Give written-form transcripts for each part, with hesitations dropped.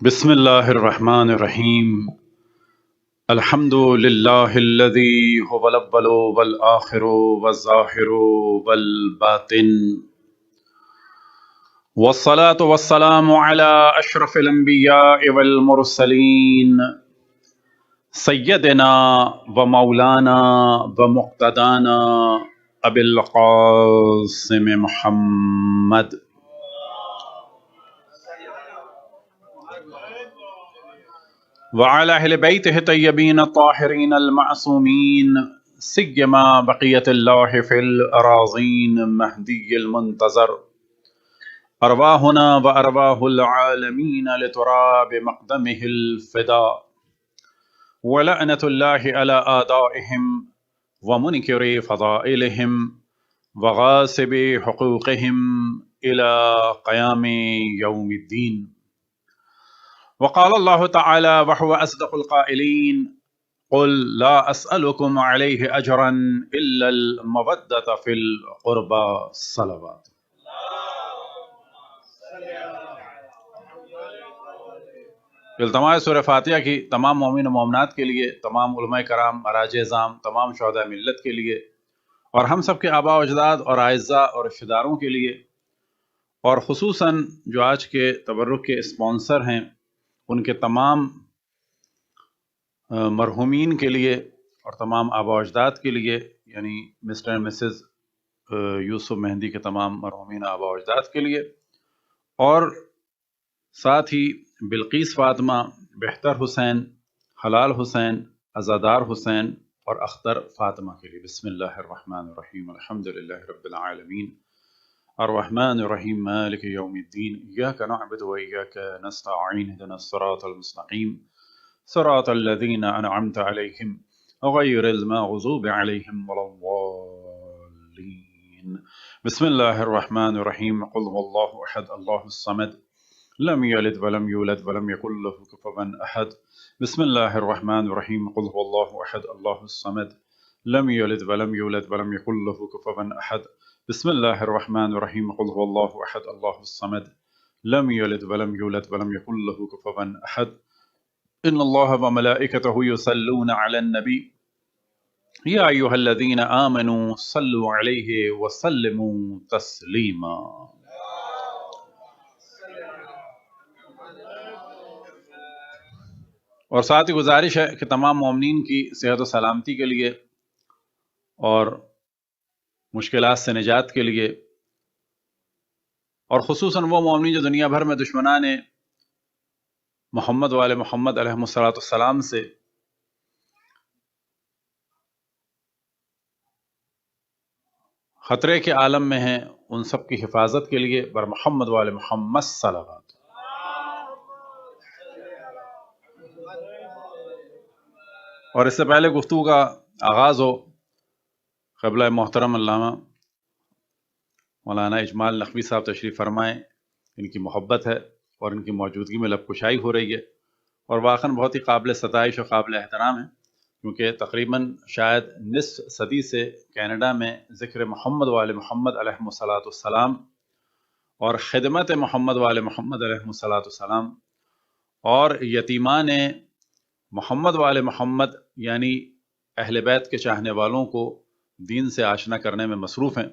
بسم اللہ الرحمن الرحیم الحمد للہ الذی هو الاول والآخر والظاہر والباطن والصلاة والسلام على اشرف الانبیاء والمرسلین سیدنا ومولانا ومقتدانا ابی القاسم محمد وعلى أهل بيته الطيبين الطاهرين المعصومين سيما بقية الله في الأراضين مهدي المنتظر أرواحنا وأرواح العالمين لتراب مقدمه الفداء ولعنة الله على آدائهم ومنكر فضائلهم وغاصب حقوقهم إلى قيام يوم الدين. وقال الله تعالى وهو أصدق القائلين قل لا أسألكم عليه أجرا إلا المودة في القربى الصلوات. التماس سورہ فاتحہ کی تمام مومن و مومنات کے لیے، تمام علماء کرام، مراجع اعظام، تمام شہداء ملت کے لیے، اور ہم سب کے آباء و اجداد اور اعزاء اور رشتہ داروں کے لیے، اور خصوصاً جو آج کے تبرک کے اسپانسر ہیں ان کے تمام مرحومین کے لیے اور تمام آباء و اجداد کے لیے، یعنی مسٹر اینڈ مسز یوسف مہندی کے تمام مرحومین آباء و اجداد کے لیے، اور ساتھ ہی بلقیس فاطمہ، بہتر حسین، حلال حسین، عزادار حسین اور اختر فاطمہ کے لیے. بسم اللہ الرحمن الرحیم الحمد للہ رب العالمین الرحمن الرحیم مالک یوم الدین ایاک نعبد و ایاک نستعین اهدنا الصراط المستقیم صراط الذین انعمت علیہم غیر المغضوب علیہم ولا الضالین. بسم اللہ الرحمن الرحیم قل هو اللہ احد اللہ الصمد لم یلد ولم یولد ولم یکن له کفوا احد. بسم اللہ الرحمن الرحیم قل هو اللہ احد اللہ الصمد لم یلد ولم یولد ولم یکن له کفوا احد. بسم اللہ الرحمن الرحیم قل هو اللہ احد اللہ الصمد لم یلد ولم یولد ولم یکن له کفوا احد. ان اللہ وملائکته یصلون علی النبی یا ایها الذین آمنوا صلوا علیہ وسلموا تسلیما. اور ساتھ ہی گزارش ہے کہ تمام مومنین کی صحت و سلامتی کے لیے اور مشکلات سے نجات کے لیے، اور خصوصاً وہ مومنین جو دنیا بھر میں دشمنان محمد وآل محمد علیہ الصلوۃ والسلام سے خطرے کے عالم میں ہیں، ان سب کی حفاظت کے لیے بر محمد وآل محمد صلوات. اور اس سے پہلے گفتگو کا آغاز ہو، قبلہ محترم علامہ مولانا اجمال نقوی صاحب تشریف فرمائیں. ان کی محبت ہے اور ان کی موجودگی میں لب کشائی ہو رہی ہے، اور واقعاً بہت ہی قابل ستائش اور قابل احترام ہے، کیونکہ تقریباً شاید نصف صدی سے کینیڈا میں ذکر محمد وآل محمد علیہ الصلوۃ والسلام اور خدمت محمد وآل محمد علیہ الصلوۃ والسلام اور یتیمان محمد وآل محمد یعنی اہل بیت کے چاہنے والوں کو دین سے آشنا کرنے میں مصروف ہیں.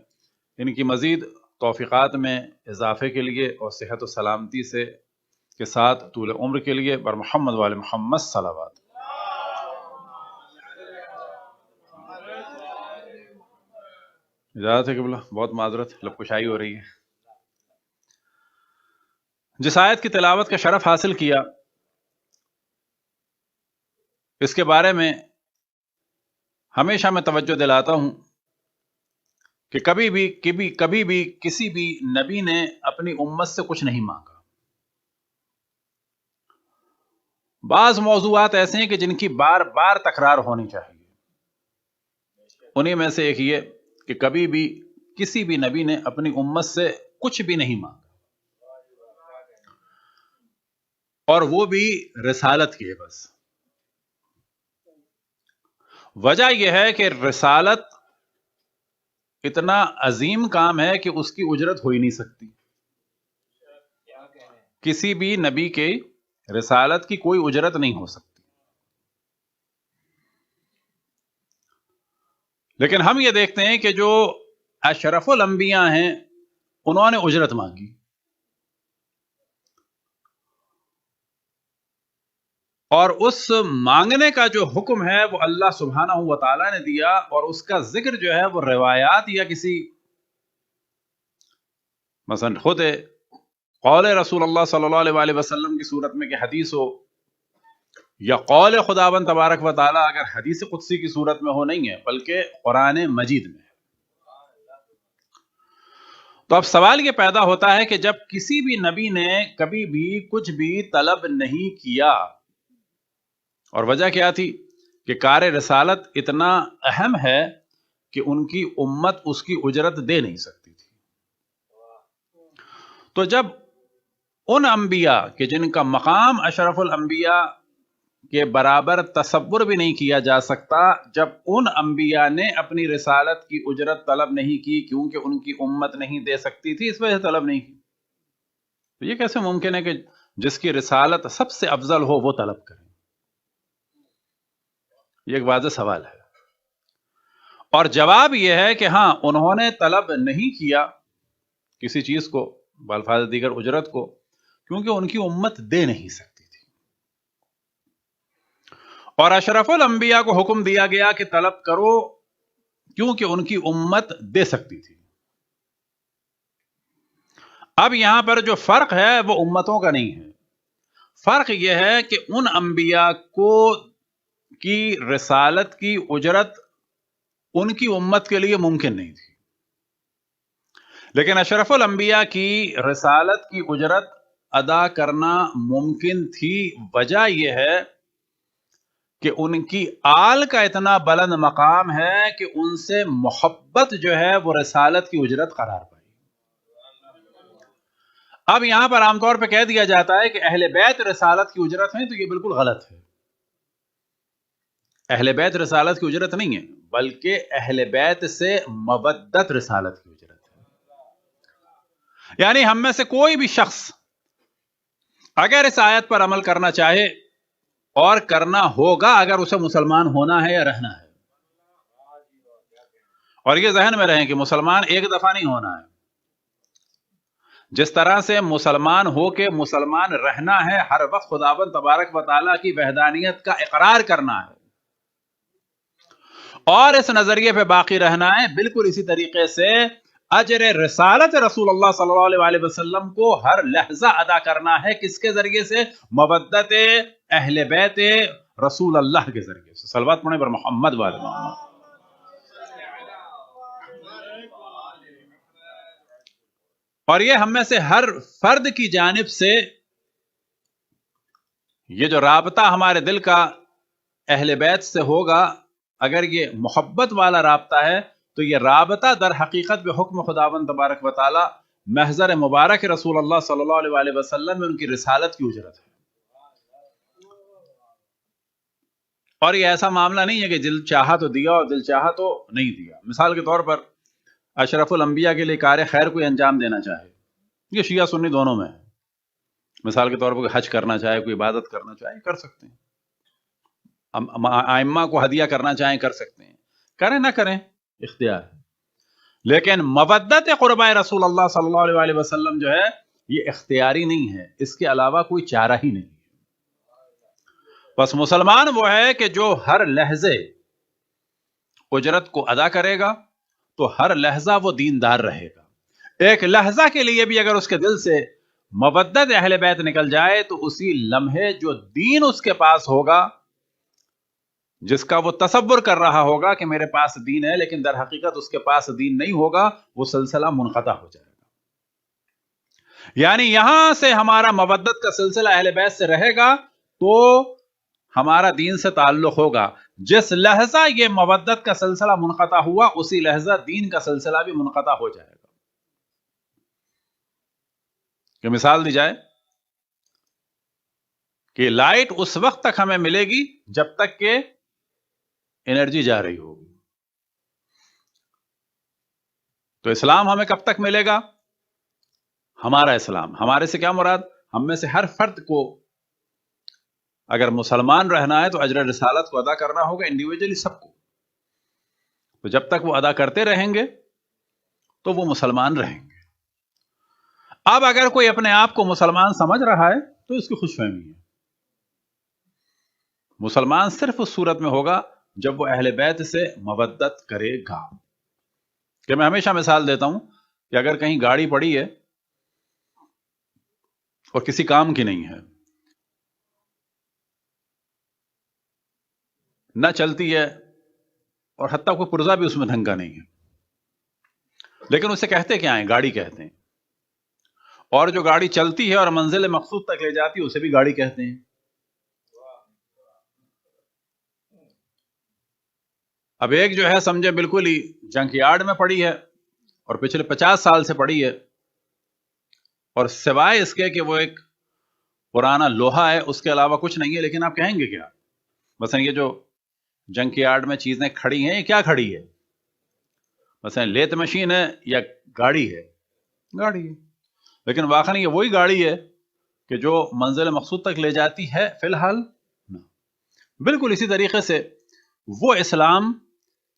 ان کی مزید توفیقات میں اضافے کے لیے اور صحت و سلامتی سے کے ساتھ طول عمر کے لیے بر محمد وآل محمد صلوات. اجازت ہے قبلہ، بہت معذرت، لب کشائی ہو رہی ہے. جس آیت کی تلاوت کا شرف حاصل کیا، اس کے بارے میں ہمیشہ میں توجہ دلاتا ہوں کہ کبھی بھی کسی بھی نبی نے اپنی امت سے کچھ نہیں مانگا. بعض موضوعات ایسے ہیں کہ جن کی بار بار تکرار ہونی چاہیے. انہی میں سے ایک یہ کہ کبھی بھی کسی بھی نبی نے اپنی امت سے کچھ بھی نہیں مانگا، اور وہ بھی رسالت کی ہے بس. وجہ یہ ہے کہ رسالت اتنا عظیم کام ہے کہ اس کی اجرت ہو ہی نہیں سکتی. کسی بھی نبی کے رسالت کی کوئی اجرت نہیں ہو سکتی. لیکن ہم یہ دیکھتے ہیں کہ جو اشرف الانبیاء ہیں انہوں نے اجرت مانگی، اور اس مانگنے کا جو حکم ہے وہ اللہ سبحانہ و تعالی نے دیا، اور اس کا ذکر جو ہے وہ روایات یا کسی مثلا خود قول رسول اللہ صلی اللہ علیہ وآلہ وسلم کی صورت میں کہ حدیث ہو، یا قول خداوند تبارک و تعالی اگر حدیث قدسی کی صورت میں ہو نہیں ہے، بلکہ قرآن مجید میں. تو اب سوال یہ پیدا ہوتا ہے کہ جب کسی بھی نبی نے کبھی بھی کچھ بھی طلب نہیں کیا، اور وجہ کیا تھی کہ کار رسالت اتنا اہم ہے کہ ان کی امت اس کی اجرت دے نہیں سکتی تھی. تو جب ان انبیاء کہ جن کا مقام اشرف الانبیاء کے برابر تصور بھی نہیں کیا جا سکتا، جب ان انبیاء نے اپنی رسالت کی اجرت طلب نہیں کی کیونکہ ان کی امت نہیں دے سکتی تھی، اس وجہ سے طلب نہیں کی، تو یہ کیسے ممکن ہے کہ جس کی رسالت سب سے افضل ہو وہ طلب کریں؟ یہ ایک واضح سوال ہے. اور جواب یہ ہے کہ ہاں، انہوں نے طلب نہیں کیا کسی چیز کو بالفاظ دیگر اجرت کو، کیونکہ ان کی امت دے نہیں سکتی تھی. اور اشرف الانبیاء کو حکم دیا گیا کہ طلب کرو کیونکہ ان کی امت دے سکتی تھی. اب یہاں پر جو فرق ہے وہ امتوں کا نہیں ہے، فرق یہ ہے کہ ان انبیاء کو کی رسالت کی اجرت ان کی امت کے لیے ممکن نہیں تھی، لیکن اشرف الانبیاء کی رسالت کی اجرت ادا کرنا ممکن تھی. وجہ یہ ہے کہ ان کی آل کا اتنا بلند مقام ہے کہ ان سے محبت جو ہے وہ رسالت کی اجرت قرار پائی. اب یہاں پر عام طور پہ کہہ دیا جاتا ہے کہ اہل بیت رسالت کی اجرت ہے، تو یہ بالکل غلط ہے. اہل بیت رسالت کی اجرت نہیں ہے، بلکہ اہل بیت سے مودت رسالت کی اجرت ہے. یعنی ہم میں سے کوئی بھی شخص اگر اس آیت پر عمل کرنا چاہے، اور کرنا ہوگا اگر اسے مسلمان ہونا ہے یا رہنا ہے، اور یہ ذہن میں رہیں کہ مسلمان ایک دفعہ نہیں ہونا ہے. جس طرح سے مسلمان ہو کے مسلمان رہنا ہے، ہر وقت خداوند تبارک و تعالیٰ کی وحدانیت کا اقرار کرنا ہے اور اس نظریے پہ باقی رہنا ہے، بالکل اسی طریقے سے اجر رسالت رسول اللہ صلی اللہ علیہ وآلہ وسلم کو ہر لحظہ ادا کرنا ہے. کس کے ذریعے سے؟ مودت اہل بیت رسول اللہ کے ذریعے سے. صلوات پڑھیں پر محمد وآل محمد. اور یہ ہم میں سے ہر فرد کی جانب سے یہ جو رابطہ ہمارے دل کا اہل بیت سے ہوگا، اگر یہ محبت والا رابطہ ہے تو یہ رابطہ در حقیقت بے حکم خداوند تبارک و تعالی محضر مبارک رسول اللہ صلی اللہ علیہ وآلہ وسلم میں ان کی رسالت کی اجرت ہے. اور یہ ایسا معاملہ نہیں ہے کہ دل چاہا تو دیا اور دل چاہا تو نہیں دیا. مثال کے طور پر اشرف الانبیاء کے لیے کار خیر کوئی انجام دینا چاہے، یہ شیعہ سنی دونوں میں ہے. مثال کے طور پر کوئی حج کرنا چاہے، کوئی عبادت کرنا چاہے، کر سکتے ہیں. ائمہ کو ہدیہ کرنا چاہیں کر سکتے ہیں، کریں نہ کریں اختیار ہے. لیکن مودت قربائے رسول اللہ صلی اللہ علیہ وآلہ وسلم جو ہے یہ اختیاری نہیں ہے، اس کے علاوہ کوئی چارہ ہی نہیں ہے. بس مسلمان وہ ہے کہ جو ہر لحظے اجرت کو ادا کرے گا تو ہر لحظہ وہ دیندار رہے گا. ایک لحظہ کے لیے بھی اگر اس کے دل سے مودت اہل بیت نکل جائے تو اسی لمحے جو دین اس کے پاس ہوگا، جس کا وہ تصور کر رہا ہوگا کہ میرے پاس دین ہے، لیکن در حقیقت اس کے پاس دین نہیں ہوگا، وہ سلسلہ منقطع ہو جائے گا. یعنی یہاں سے ہمارا مودت کا سلسلہ اہل بیت سے رہے گا تو ہمارا دین سے تعلق ہوگا. جس لحظہ یہ مودت کا سلسلہ منقطع ہوا، اسی لحظہ دین کا سلسلہ بھی منقطع ہو جائے گا. کہ مثال دی جائے کہ لائٹ اس وقت تک ہمیں ملے گی جب تک کہ انرجی جا رہی ہوگی. تو اسلام ہمیں کب تک ملے گا؟ ہمارا اسلام، ہمارے سے کیا مراد؟ ہم میں سے ہر فرد کو اگر مسلمان رہنا ہے تو اجر رسالت کو ادا کرنا ہوگا انڈیویجلی سب کو. تو جب تک وہ ادا کرتے رہیں گے تو وہ مسلمان رہیں گے. اب اگر کوئی اپنے آپ کو مسلمان سمجھ رہا ہے تو اس کی خوش فہمی ہے. مسلمان صرف اس صورت میں ہوگا جب وہ اہل بیت سے مودت کرے گا. کہ میں ہمیشہ مثال دیتا ہوں کہ اگر کہیں گاڑی پڑی ہے اور کسی کام کی نہیں ہے, نہ چلتی ہے, اور حتیٰ کوئی پرزہ بھی اس میں ڈھنگ کا نہیں ہے, لیکن اسے کہتے کیا ہیں؟ گاڑی کہتے ہیں. اور جو گاڑی چلتی ہے اور منزل مقصود تک لے جاتی ہے اسے بھی گاڑی کہتے ہیں. اب ایک جو ہے سمجھے بالکل ہی جنک یارڈ میں پڑی ہے اور پچھلے 50 سال سے پڑی ہے, اور سوائے اس کے کہ وہ ایک پرانا لوہا ہے اس کے علاوہ کچھ نہیں ہے, لیکن آپ کہیں گے کیا؟ مثلا یہ جو جنک یارڈ میں چیزیں کھڑی ہیں, یہ کیا کھڑی ہے؟ مثلا لیت مشین ہے یا گاڑی ہے؟ گاڑی ہے. لیکن واقعی یہ وہی گاڑی ہے کہ جو منزل مقصود تک لے جاتی ہے؟ فی الحال نہ. بالکل اسی طریقے سے وہ اسلام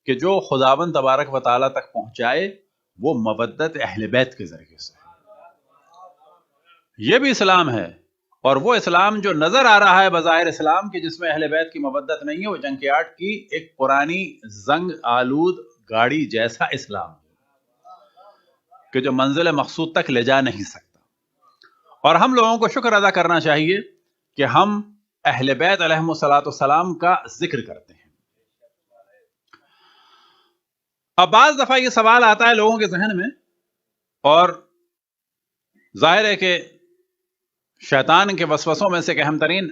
کہ جو خداوند تبارک و تعالیٰ تک پہنچائے وہ مودت اہل بیت کے ذریعے سے. یہ بھی اسلام ہے, اور وہ اسلام جو نظر آ رہا ہے بظاہر اسلام کہ جس میں اہل بیت کی مودت نہیں ہے, وہ جنک یارڈ کی ایک پرانی زنگ آلود گاڑی جیسا اسلام ہے کہ جو منزل مقصود تک لے جا نہیں سکتا. اور ہم لوگوں کو شکر ادا کرنا چاہیے کہ ہم اہل بیت علیہم الصلوۃ والسلام کا ذکر کرتے ہیں. اب بعض دفعہ یہ سوال آتا ہے لوگوں کے ذہن میں, اور ظاہر ہے کہ شیطان کے وسوسوں میں سے اہم ترین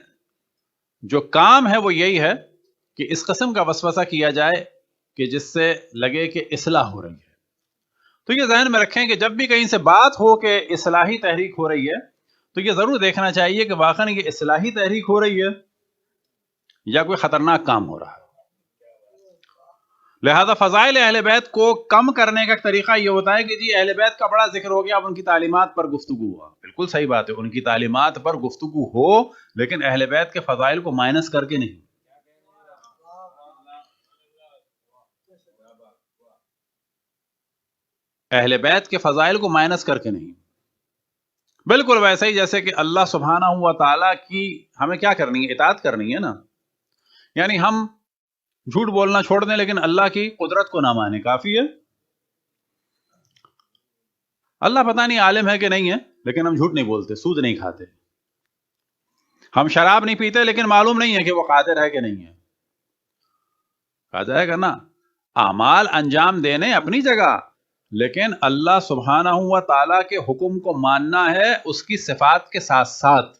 جو کام ہے وہ یہی ہے کہ اس قسم کا وسوسہ کیا جائے کہ جس سے لگے کہ اصلاح ہو رہی ہے. تو یہ ذہن میں رکھیں کہ جب بھی کہیں سے بات ہو کہ اصلاحی تحریک ہو رہی ہے تو یہ ضرور دیکھنا چاہیے کہ واقعی یہ اصلاحی تحریک ہو رہی ہے یا کوئی خطرناک کام ہو رہا ہے. لہذا فضائل اہل بیت کو کم کرنے کا طریقہ یہ ہوتا ہے کہ جی اہل بیت کا بڑا ذکر ہو گیا, اب ان کی تعلیمات پر گفتگو ہوا. بالکل صحیح بات ہے, ان کی تعلیمات پر گفتگو ہو, لیکن اہل بیت کے فضائل کو مائنس کر کے نہیں. اہل بیت کے فضائل کو مائنس کر کے نہیں. بالکل ویسے ہی جیسے کہ اللہ سبحانہ و تعالیٰ کی ہمیں کیا کرنی ہے؟ اطاعت کرنی ہے نا. یعنی ہم جھوٹ بولنا چھوڑ دیں لیکن اللہ کی قدرت کو نہ مانے, کافی ہے. اللہ پتہ نہیں عالم ہے کہ نہیں ہے, لیکن ہم جھوٹ نہیں بولتے, سود نہیں کھاتے, ہم شراب نہیں پیتے, لیکن معلوم نہیں ہے کہ وہ قادر ہے کہ نہیں ہے. قادر ہے کرنا اعمال انجام دینے اپنی جگہ, لیکن اللہ سبحانہ و تعالیٰ کے حکم کو ماننا ہے اس کی صفات کے ساتھ ساتھ.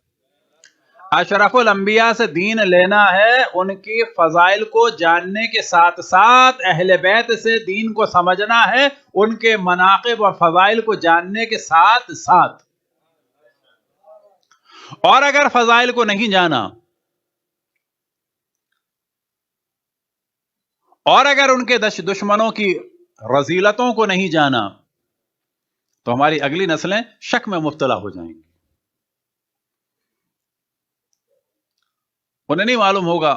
اشرف الانبیاء سے دین لینا ہے ان کی فضائل کو جاننے کے ساتھ ساتھ, اہل بیت سے دین کو سمجھنا ہے ان کے مناقب اور فضائل کو جاننے کے ساتھ ساتھ. اور اگر فضائل کو نہیں جانا اور اگر ان کے دشمنوں کی رذیلتوں کو نہیں جانا تو ہماری اگلی نسلیں شک میں مبتلا ہو جائیں گی. انہیں نہیں معلوم ہوگا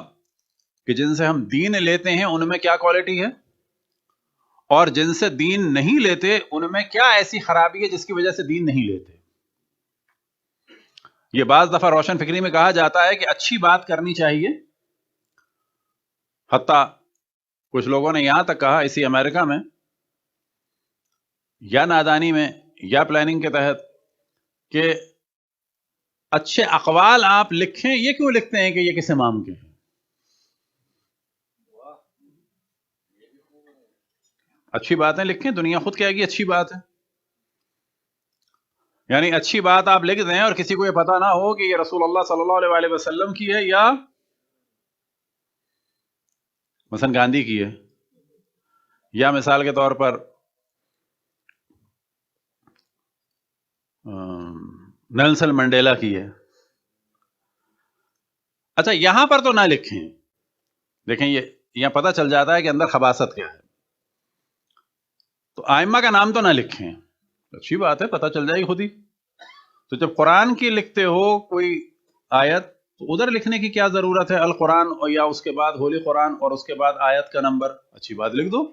کہ جن سے ہم دین لیتے ہیں ان میں کیا کوالٹی ہے, اور جن سے دین نہیں لیتے ان میں کیا ایسی خرابی ہے جس کی وجہ سے دین نہیں لیتے. یہ بعض دفعہ روشن فکری میں کہا جاتا ہے کہ اچھی بات کرنی چاہیے, حتیٰ کچھ لوگوں نے یہاں تک کہا اسی امریکہ میں یا نادانی میں یا پلاننگ کے تحت کہ اچھے اقوال آپ لکھیں. یہ کیوں لکھتے ہیں کہ یہ کس امام کے ہیں؟ اچھی باتیں لکھیں, دنیا خود کہے گی اچھی بات ہے. یعنی اچھی بات آپ لکھ دیں اور کسی کو یہ پتا نہ ہو کہ یہ رسول اللہ صلی اللہ علیہ وسلم کی ہے یا مثلا گاندھی کی ہے, یا مثال کے طور پر نیلسن منڈیلا کی ہے. اچھا یہاں پر تو نہ لکھیں, دیکھیں یہ یہاں پتہ چل جاتا ہے کہ اندر خباثت کیا ہے. تو ائمہ کا نام تو نہ لکھیں, اچھی بات ہے, پتہ چل جائے گی خود ہی. تو جب قرآن کی لکھتے ہو کوئی آیت تو ادھر لکھنے کی کیا ضرورت ہے القرآن اور یا اس کے بعد ہولی قرآن اور اس کے بعد آیت کا نمبر؟ اچھی بات لکھ دو.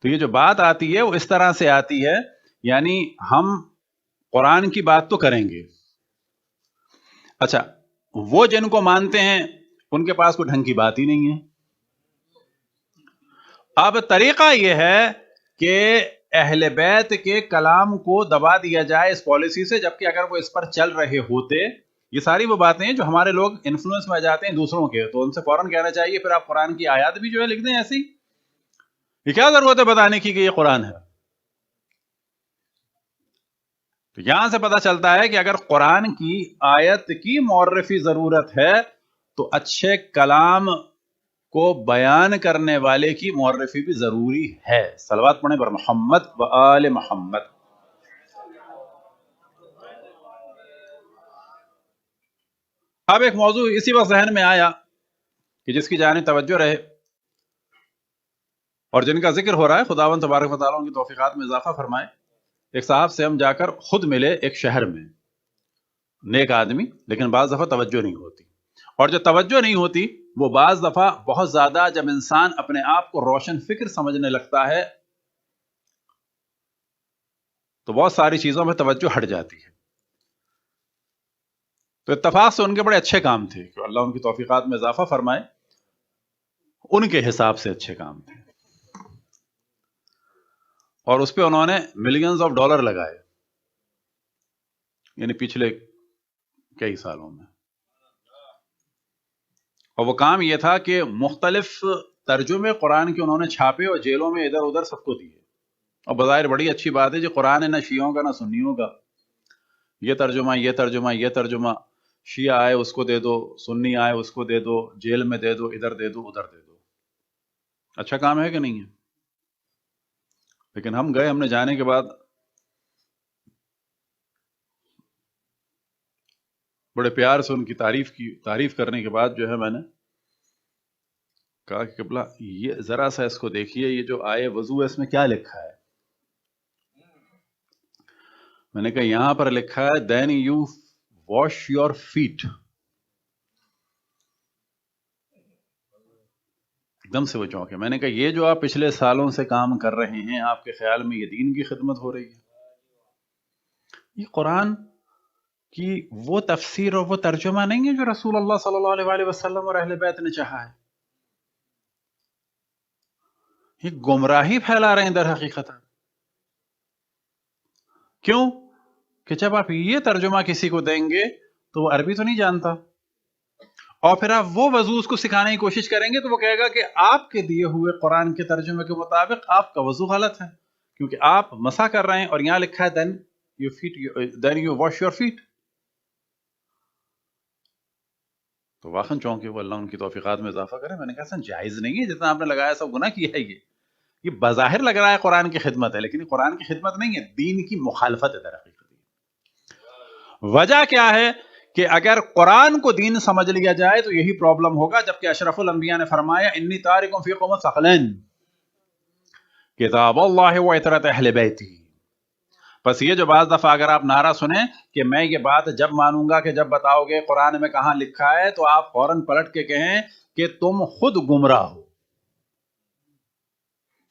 تو یہ جو بات آتی ہے وہ اس طرح سے آتی ہے، یعنی ہم قرآن کی بات تو کریں گے، اچھا وہ جن کو مانتے ہیں ان کے پاس کوئی ڈھنگ کی بات ہی نہیں ہے. اب طریقہ یہ ہے کہ اہل بیت کے کلام کو دبا دیا جائے اس پالیسی سے، جبکہ اگر وہ اس پر چل رہے ہوتے، یہ ساری وہ باتیں ہیں جو ہمارے لوگ انفلوئنس میں جاتے ہیں دوسروں کے، تو ان سے فوراً کہنا چاہیے پھر آپ قرآن کی آیات بھی جو ہے لکھ دیں ایسی. یہ کیا ضرورت ہے بتانے کی کہ یہ قرآن ہے؟ تو یہاں سے پتا چلتا ہے کہ اگر قرآن کی آیت کی معرفی ضرورت ہے تو اچھے کلام کو بیان کرنے والے کی معرفی بھی ضروری ہے. صلوات پڑھیں پر محمد و آل محمد. اب ایک موضوع اسی وقت ذہن میں آیا کہ جس کی جانب توجہ رہے اور جن کا ذکر ہو رہا ہے، خداوند تبارک و تعالیٰ ان کی توفیقات میں اضافہ فرمائے. ایک صاحب سے ہم جا کر خود ملے ایک شہر میں، نیک آدمی، لیکن بعض دفعہ توجہ نہیں ہوتی، اور جو توجہ نہیں ہوتی وہ بعض دفعہ بہت زیادہ، جب انسان اپنے آپ کو روشن فکر سمجھنے لگتا ہے تو بہت ساری چیزوں میں توجہ ہٹ جاتی ہے. تو اتفاق سے ان کے بڑے اچھے کام تھے کہ اللہ ان کی توفیقات میں اضافہ فرمائے، ان کے حساب سے اچھے کام تھے، اور اس پہ انہوں نے ملینز آف ڈالر لگائے، یعنی پچھلے کئی سالوں میں. اور وہ کام یہ تھا کہ مختلف ترجمے قرآن کے انہوں نے چھاپے اور جیلوں میں ادھر ادھر سب کو دیے. اور بظاہر بڑی اچھی بات ہے، جو قرآن ہے نہ شیعوں کا نہ سنیوں کا، یہ ترجمہ یہ ترجمہ یہ ترجمہ، شیعہ آئے اس کو دے دو، سنی آئے اس کو دے دو، جیل میں دے دو، ادھر دے دو ادھر دے دو. اچھا کام ہے کہ نہیں ہے؟ لیکن ہم گئے، ہم نے جانے کے بعد بڑے پیار سے ان کی تعریف کرنے کے بعد جو ہے میں نے کہا کہ قبلہ یہ ذرا سا اس کو دیکھیے، یہ جو آئے وضو ہے اس میں کیا لکھا ہے؟ میں نے کہا یہاں پر لکھا ہے then you wash your feet. ایک دم سے وہ چونکے. میں نے کہا یہ جو آپ پچھلے سالوں سے کام کر رہے ہیں، آپ کے خیال میں یہ دین کی خدمت ہو رہی ہے؟ یہ قرآن کی وہ تفسیر اور وہ ترجمہ نہیں ہے جو رسول اللہ صلی اللہ علیہ وسلم اور اہل بیت نے چاہا ہے. یہ گمراہی پھیلا رہے ہیں در حقیقت. کیوں کہ جب آپ یہ ترجمہ کسی کو دیں گے تو وہ عربی تو نہیں جانتا، اور پھر آپ وہ وضو اس کو سکھانے کی کوشش کریں گے تو وہ کہے گا کہ آپ کے دیے ہوئے قرآن کے ترجمے کے مطابق آپ کا وضو غلط ہے، کیونکہ آپ مسح کر رہے ہیں اور یہاں لکھا ہے then you wash your feet. تو واقعاً چونکہ وہ اللہ ان کی توفیقات میں اضافہ کرے. میں نے کہا جائز نہیں ہے، جتنا آپ نے لگایا سب گناہ کیا ہے. یہ بظاہر لگ رہا ہے قرآن کی خدمت ہے، لیکن یہ قرآن کی خدمت نہیں ہے، دین کی مخالفت ہے در حقیقت. وجہ کیا ہے کہ اگر قرآن کو دین سمجھ لیا جائے تو یہی پرابلم ہوگا، جبکہ اشرف الانبیاء نے فرمایا انی تارکم فیکم ثقلین کتاب اللہ و عترۃ اہل بیتی. بس یہ جو بعض دفعہ اگر آپ نعرہ سنیں کہ میں یہ بات جب مانوں گا کہ جب بتاؤ گے قرآن میں کہاں لکھا ہے، تو آپ فوراً پلٹ کے کہیں کہ تم خود گمراہ ہو.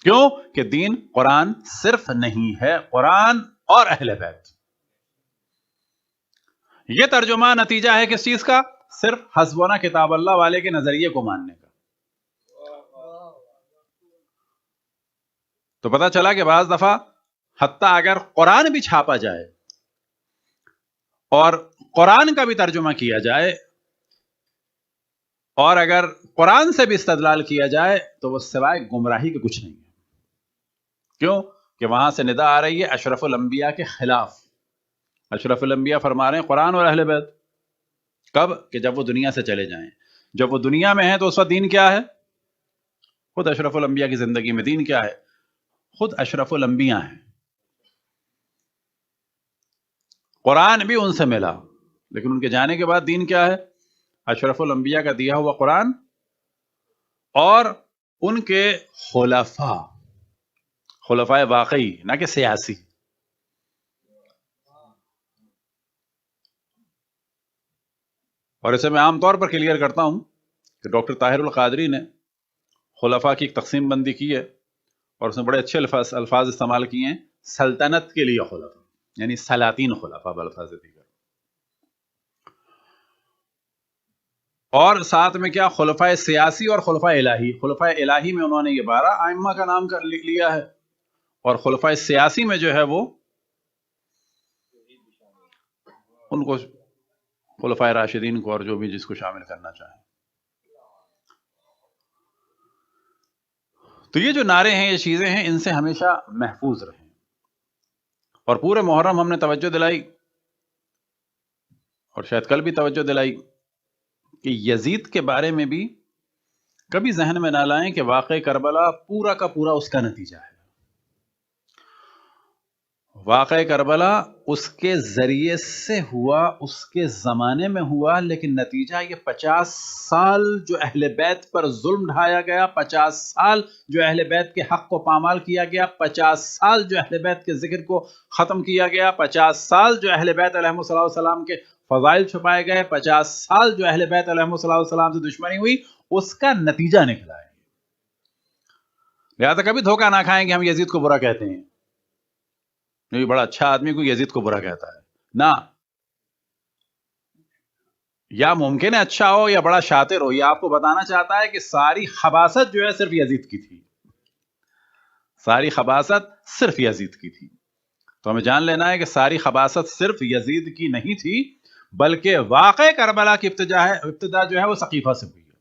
کیوں کہ دین قرآن صرف نہیں ہے، قرآن اور اہل بیت. یہ ترجمہ نتیجہ ہے کس چیز کا؟ صرف حسبنا کتاب اللہ والے کے نظریے کو ماننے کا. تو پتا چلا کہ بعض دفعہ حتیٰ اگر قرآن بھی چھاپا جائے اور قرآن کا بھی ترجمہ کیا جائے اور اگر قرآن سے بھی استدلال کیا جائے تو وہ سوائے گمراہی کے کچھ نہیں ہے. کیوں کہ وہاں سے ندا آ رہی ہے اشرف الانبیاء کے خلاف. اشرف الانبیاء فرما رہے ہیں قرآن اور اہل بیت. کب؟ کہ جب وہ دنیا سے چلے جائیں. جب وہ دنیا میں ہیں تو اس وقت دین کیا ہے؟ خود اشرف الانبیاء کی زندگی میں دین کیا ہے؟ خود اشرف الانبیاء ہیں. قرآن بھی ان سے ملا، لیکن ان کے جانے کے بعد دین کیا ہے؟ اشرف الانبیاء کا دیا ہوا قرآن اور ان کے خلفائے واقعی، نہ کہ سیاسی. اور اسے میں عام طور پر کلیئر کرتا ہوں کہ ڈاکٹر طاہر القادری نے خلفاء کی ایک تقسیم بندی کی ہے اور اس نے بڑے اچھے الفاظ استعمال کیے ہیں، سلطنت کے لیے خلفاء، یعنی سلاطین خلفاء بالفاظ دیگر، اور ساتھ میں کیا خلفاء سیاسی اور خلفاء الہی۔ خلفاء الہی میں انہوں نے یہ 12 ائمہ کا نام لکھ لیا ہے، اور خلفاء سیاسی میں جو ہے وہ ان کو خلفاء راشدین کو اور جو بھی جس کو شامل کرنا چاہیں۔ تو یہ جو نعرے ہیں، یہ چیزیں ہیں، ان سے ہمیشہ محفوظ رہیں۔ اور پورے محرم ہم نے توجہ دلائی، اور شاید کل بھی توجہ دلائی، کہ یزید کے بارے میں بھی کبھی ذہن میں نہ لائیں کہ واقعہ کربلا پورا کا پورا اس کا نتیجہ ہے۔ واقعہ کربلا اس کے ذریعے سے ہوا، اس کے زمانے میں ہوا، لیکن نتیجہ یہ 50 سال جو اہل بیت پر ظلم ڈھایا گیا، 50 سال جو اہل بیت کے حق کو پامال کیا گیا، 50 سال جو اہل بیت کے ذکر کو ختم کیا گیا، 50 سال جو اہل بیت علیہ السلام کے فضائل چھپائے گئے، 50 سال جو اہل بیت علیہ السلام سے دشمنی ہوئی، اس کا نتیجہ نکلا ہے۔ لہذا کبھی دھوکہ نہ کھائیں کہ ہم یزید کو برا کہتے ہیں، یہ بڑا اچھا آدمی کو یزید کو برا کہتا ہے، نہ، یا ممکن ہے اچھا ہو یا بڑا شاطر ہو، یہ آپ کو بتانا چاہتا ہے کہ ساری خباثت جو ہے صرف یزید کی تھی، ساری خباثت صرف یزید کی تھی۔ تو ہمیں جان لینا ہے کہ ساری خباثت صرف یزید کی نہیں تھی، بلکہ واقع کربلا کی ابتدا جو ہے وہ سقیفہ سے ہوئی ہے۔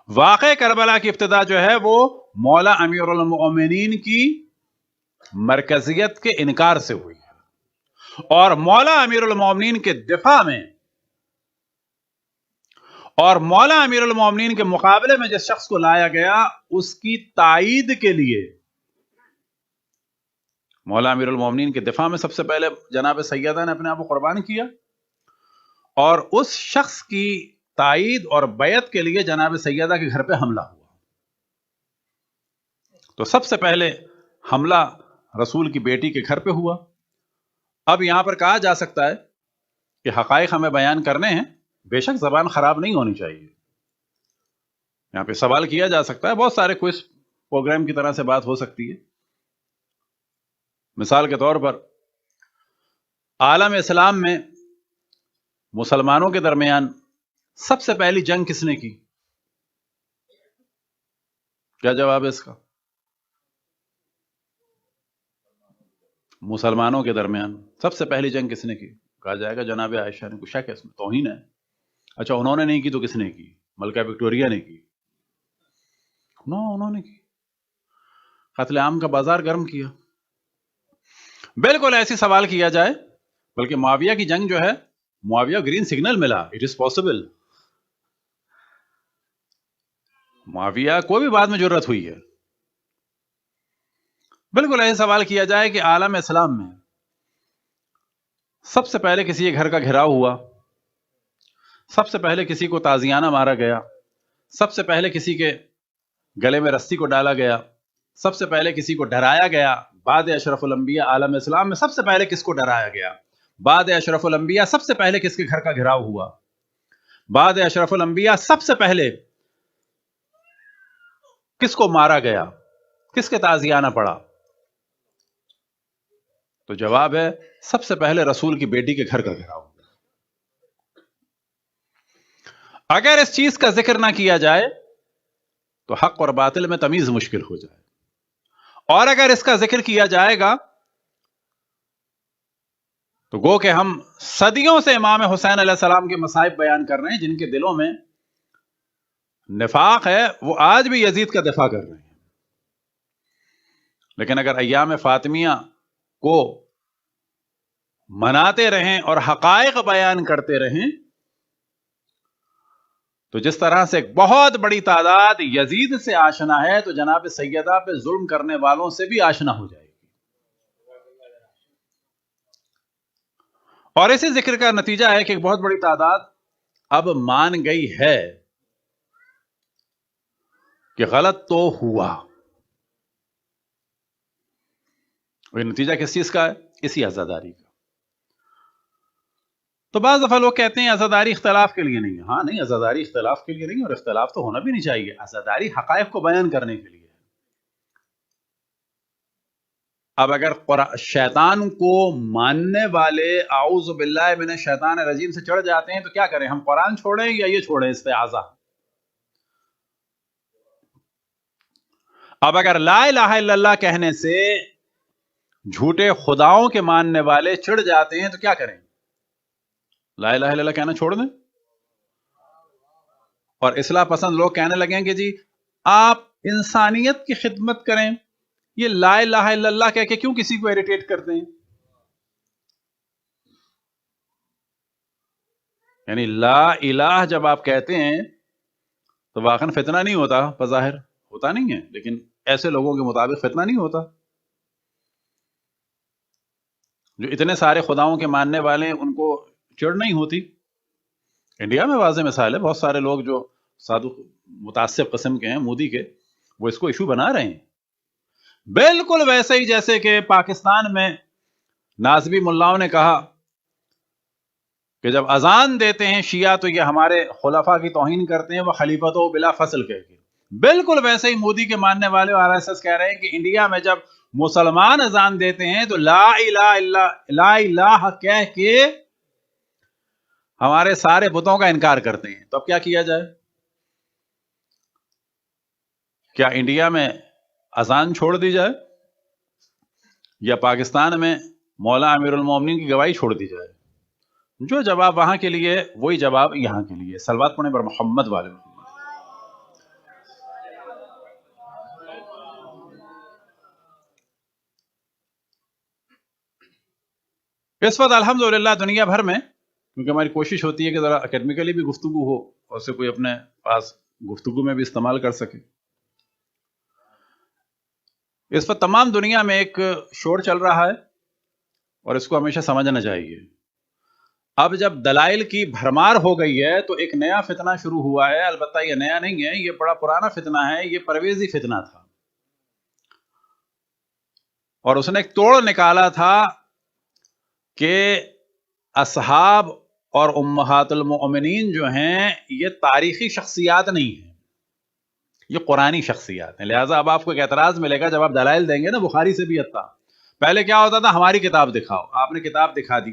واقع کربلا کی ابتدا جو ہے وہ مولا امیر المؤمنین کی مرکزیت کے انکار سے ہوئی ہے، اور مولا امیر المؤمنین کے دفاع میں اور مولا امیر المؤمنین کے مقابلے میں جس شخص کو لایا گیا، اس کی تائید کے لیے مولا امیر المؤمنین کے دفاع میں سب سے پہلے جناب سیدہ نے اپنے آپ کو قربان کیا، اور اس شخص کی تائید اور بیعت کے لیے جناب سیدہ کے گھر پہ حملہ ہوا۔ تو سب سے پہلے حملہ رسول کی بیٹی کے گھر پہ ہوا۔ اب یہاں پر کہا جا سکتا ہے کہ حقائق ہمیں بیان کرنے ہیں، بے شک زبان خراب نہیں ہونی چاہیے۔ یہاں پہ سوال کیا جا سکتا ہے، بہت سارے کوئز پروگرام کی طرح سے بات ہو سکتی ہے۔ مثال کے طور پر عالم اسلام میں مسلمانوں کے درمیان سب سے پہلی جنگ کس نے کی؟ کیا جواب ہے اس کا؟ مسلمانوں کے درمیان سب سے پہلی جنگ کس نے کی؟ کہا جائے گا جناب عائشہ نے۔ کچھ شک ہے اس میں؟ توہین ہے؟ اچھا، انہوں نے نہیں کی تو کس نے کی؟ ملکہ وکٹوریہ نے کی؟ انہوں نے کی، قتل عام کا بازار گرم کیا۔ بالکل ایسی سوال کیا جائے، بلکہ معاویہ کی جنگ جو ہے، معاویہ گرین سگنل ملا، اٹ از پاسبل۔ معاویہ کو بھی بعد میں جرت ہوئی ہے۔ بالکل ایسا سوال کیا جائے کہ عالم اسلام میں سب سے پہلے کسی کے گھر کا گھراؤ ہوا، سب سے پہلے کسی کو تازیانہ مارا گیا، سب سے پہلے کسی کے گلے میں رسی کو ڈالا گیا، سب سے پہلے کسی کو ڈرایا گیا، بعد اشرف الانبیاء عالم اسلام میں سب سے پہلے کس کو ڈرایا گیا؟ بعد اشرف الانبیاء سب سے پہلے کس کے گھر کا گھراؤ ہوا؟ بعد اشرف الانبیاء سب سے پہلے کس کو مارا گیا؟ کس کے تازیانہ پڑا؟ تو جواب ہے سب سے پہلے رسول کی بیٹی کے گھر کا گھراؤ ہوا۔ اگر اس چیز کا ذکر نہ کیا جائے تو حق اور باطل میں تمیز مشکل ہو جائے، اور اگر اس کا ذکر کیا جائے گا تو گو کہ ہم صدیوں سے امام حسین علیہ السلام کے مصائب بیان کر رہے ہیں، جن کے دلوں میں نفاق ہے، وہ آج بھی یزید کا دفاع کر رہے ہیں۔ لیکن اگر ایام فاطمیہ کو مناتے رہیں اور حقائق بیان کرتے رہیں تو جس طرح سے ایک بہت بڑی تعداد یزید سے آشنا ہے، تو جناب سیدہ پہ ظلم کرنے والوں سے بھی آشنا ہو جائے گی۔ اور اسی ذکر کا نتیجہ ہے کہ ایک بہت بڑی تعداد اب مان گئی ہے کہ غلط تو ہوا۔ اور نتیجہ کس چیز کا ہے؟ اسی عزاداری کا۔ تو بعض دفعہ لوگ کہتے ہیں عزاداری اختلاف کے لیے نہیں ہے. ہاں نہیں، عزاداری اختلاف کے لیے نہیں، اور اختلاف تو ہونا بھی نہیں چاہیے. عزاداری حقائق کو بیان کرنے کے لیے. اب اگر شیطان کو ماننے والے اعوذ باللہ من الشیطان الرجیم سے چڑھ جاتے ہیں تو کیا کریں؟ ہم قرآن چھوڑیں یا یہ چھوڑیں استعاذہ؟ اب اگر لا الہ الا اللہ کہنے سے جھوٹے خداؤں کے ماننے والے چڑھ جاتے ہیں تو کیا کریں؟ لا الہ الا اللہ کہنا چھوڑ دیں؟ اور اصلاح پسند لوگ کہنے لگیں کہ جی آپ انسانیت کی خدمت کریں، یہ لا الہ الا اللہ کہہ کے کیوں کسی کو اریٹیٹ کرتے ہیں؟ یعنی لا الہ جب آپ کہتے ہیں تو واقعا فتنہ نہیں ہوتا، بظاہر ہوتا نہیں ہے، لیکن ایسے لوگوں کے مطابق فتنہ نہیں ہوتا جو اتنے سارے خداؤں کے ماننے والے ہیں، ان کو چڑ نہیں ہوتی. انڈیا میں واضح مثال ہے، بہت سارے لوگ جو سادھو متعصب قسم کے ہیں مودی کے، وہ اس کو ایشو بنا رہے ہیں. بالکل ویسے ہی جیسے کہ پاکستان میں نازبی ملاؤں نے کہا کہ جب اذان دیتے ہیں شیعہ تو یہ ہمارے خلفاء کی توہین کرتے ہیں، وہ خلیفۃ و بلا فصل کہہ کے. بالکل ویسے ہی مودی کے ماننے والے آر ایس ایس کہہ رہے ہیں کہ انڈیا میں جب مسلمان اذان دیتے ہیں تو لا الہ کہہ کے ہمارے سارے بتوں کا انکار کرتے ہیں. تو اب کیا کیا جائے؟ کیا انڈیا میں اذان چھوڑ دی جائے یا پاکستان میں مولا امیر المومنین کی گواہی چھوڑ دی جائے؟ جو جواب وہاں کے لیے وہی جواب یہاں کے لیے. صلوات پڑھیں پر محمد والے. اس وقت الحمدللہ دنیا بھر میں، کیونکہ ہماری کوشش ہوتی ہے کہ ذرا اکیڈمیکلی بھی گفتگو ہو اور اسے کوئی اپنے پاس گفتگو میں بھی استعمال کر سکے، اس وقت تمام دنیا میں ایک شور چل رہا ہے اور اس کو ہمیشہ سمجھنا چاہیے. اب جب دلائل کی بھرمار ہو گئی ہے تو ایک نیا فتنہ شروع ہوا ہے. البتہ یہ نیا نہیں ہے، یہ بڑا پرانا فتنہ ہے. یہ پرویزی فتنہ تھا اور اس نے ایک توڑ نکالا تھا کہ اصحاب اور امہات المؤمنین جو ہیں یہ تاریخی شخصیات نہیں ہیں، یہ قرآنی شخصیات ہیں. لہٰذا اب آپ کو ایک اعتراض ملے گا جب آپ دلائل دیں گے نا بخاری سے بھی حتیٰ. پہلے کیا ہوتا تھا؟ ہماری کتاب دکھاؤ، آپ نے کتاب دکھا دی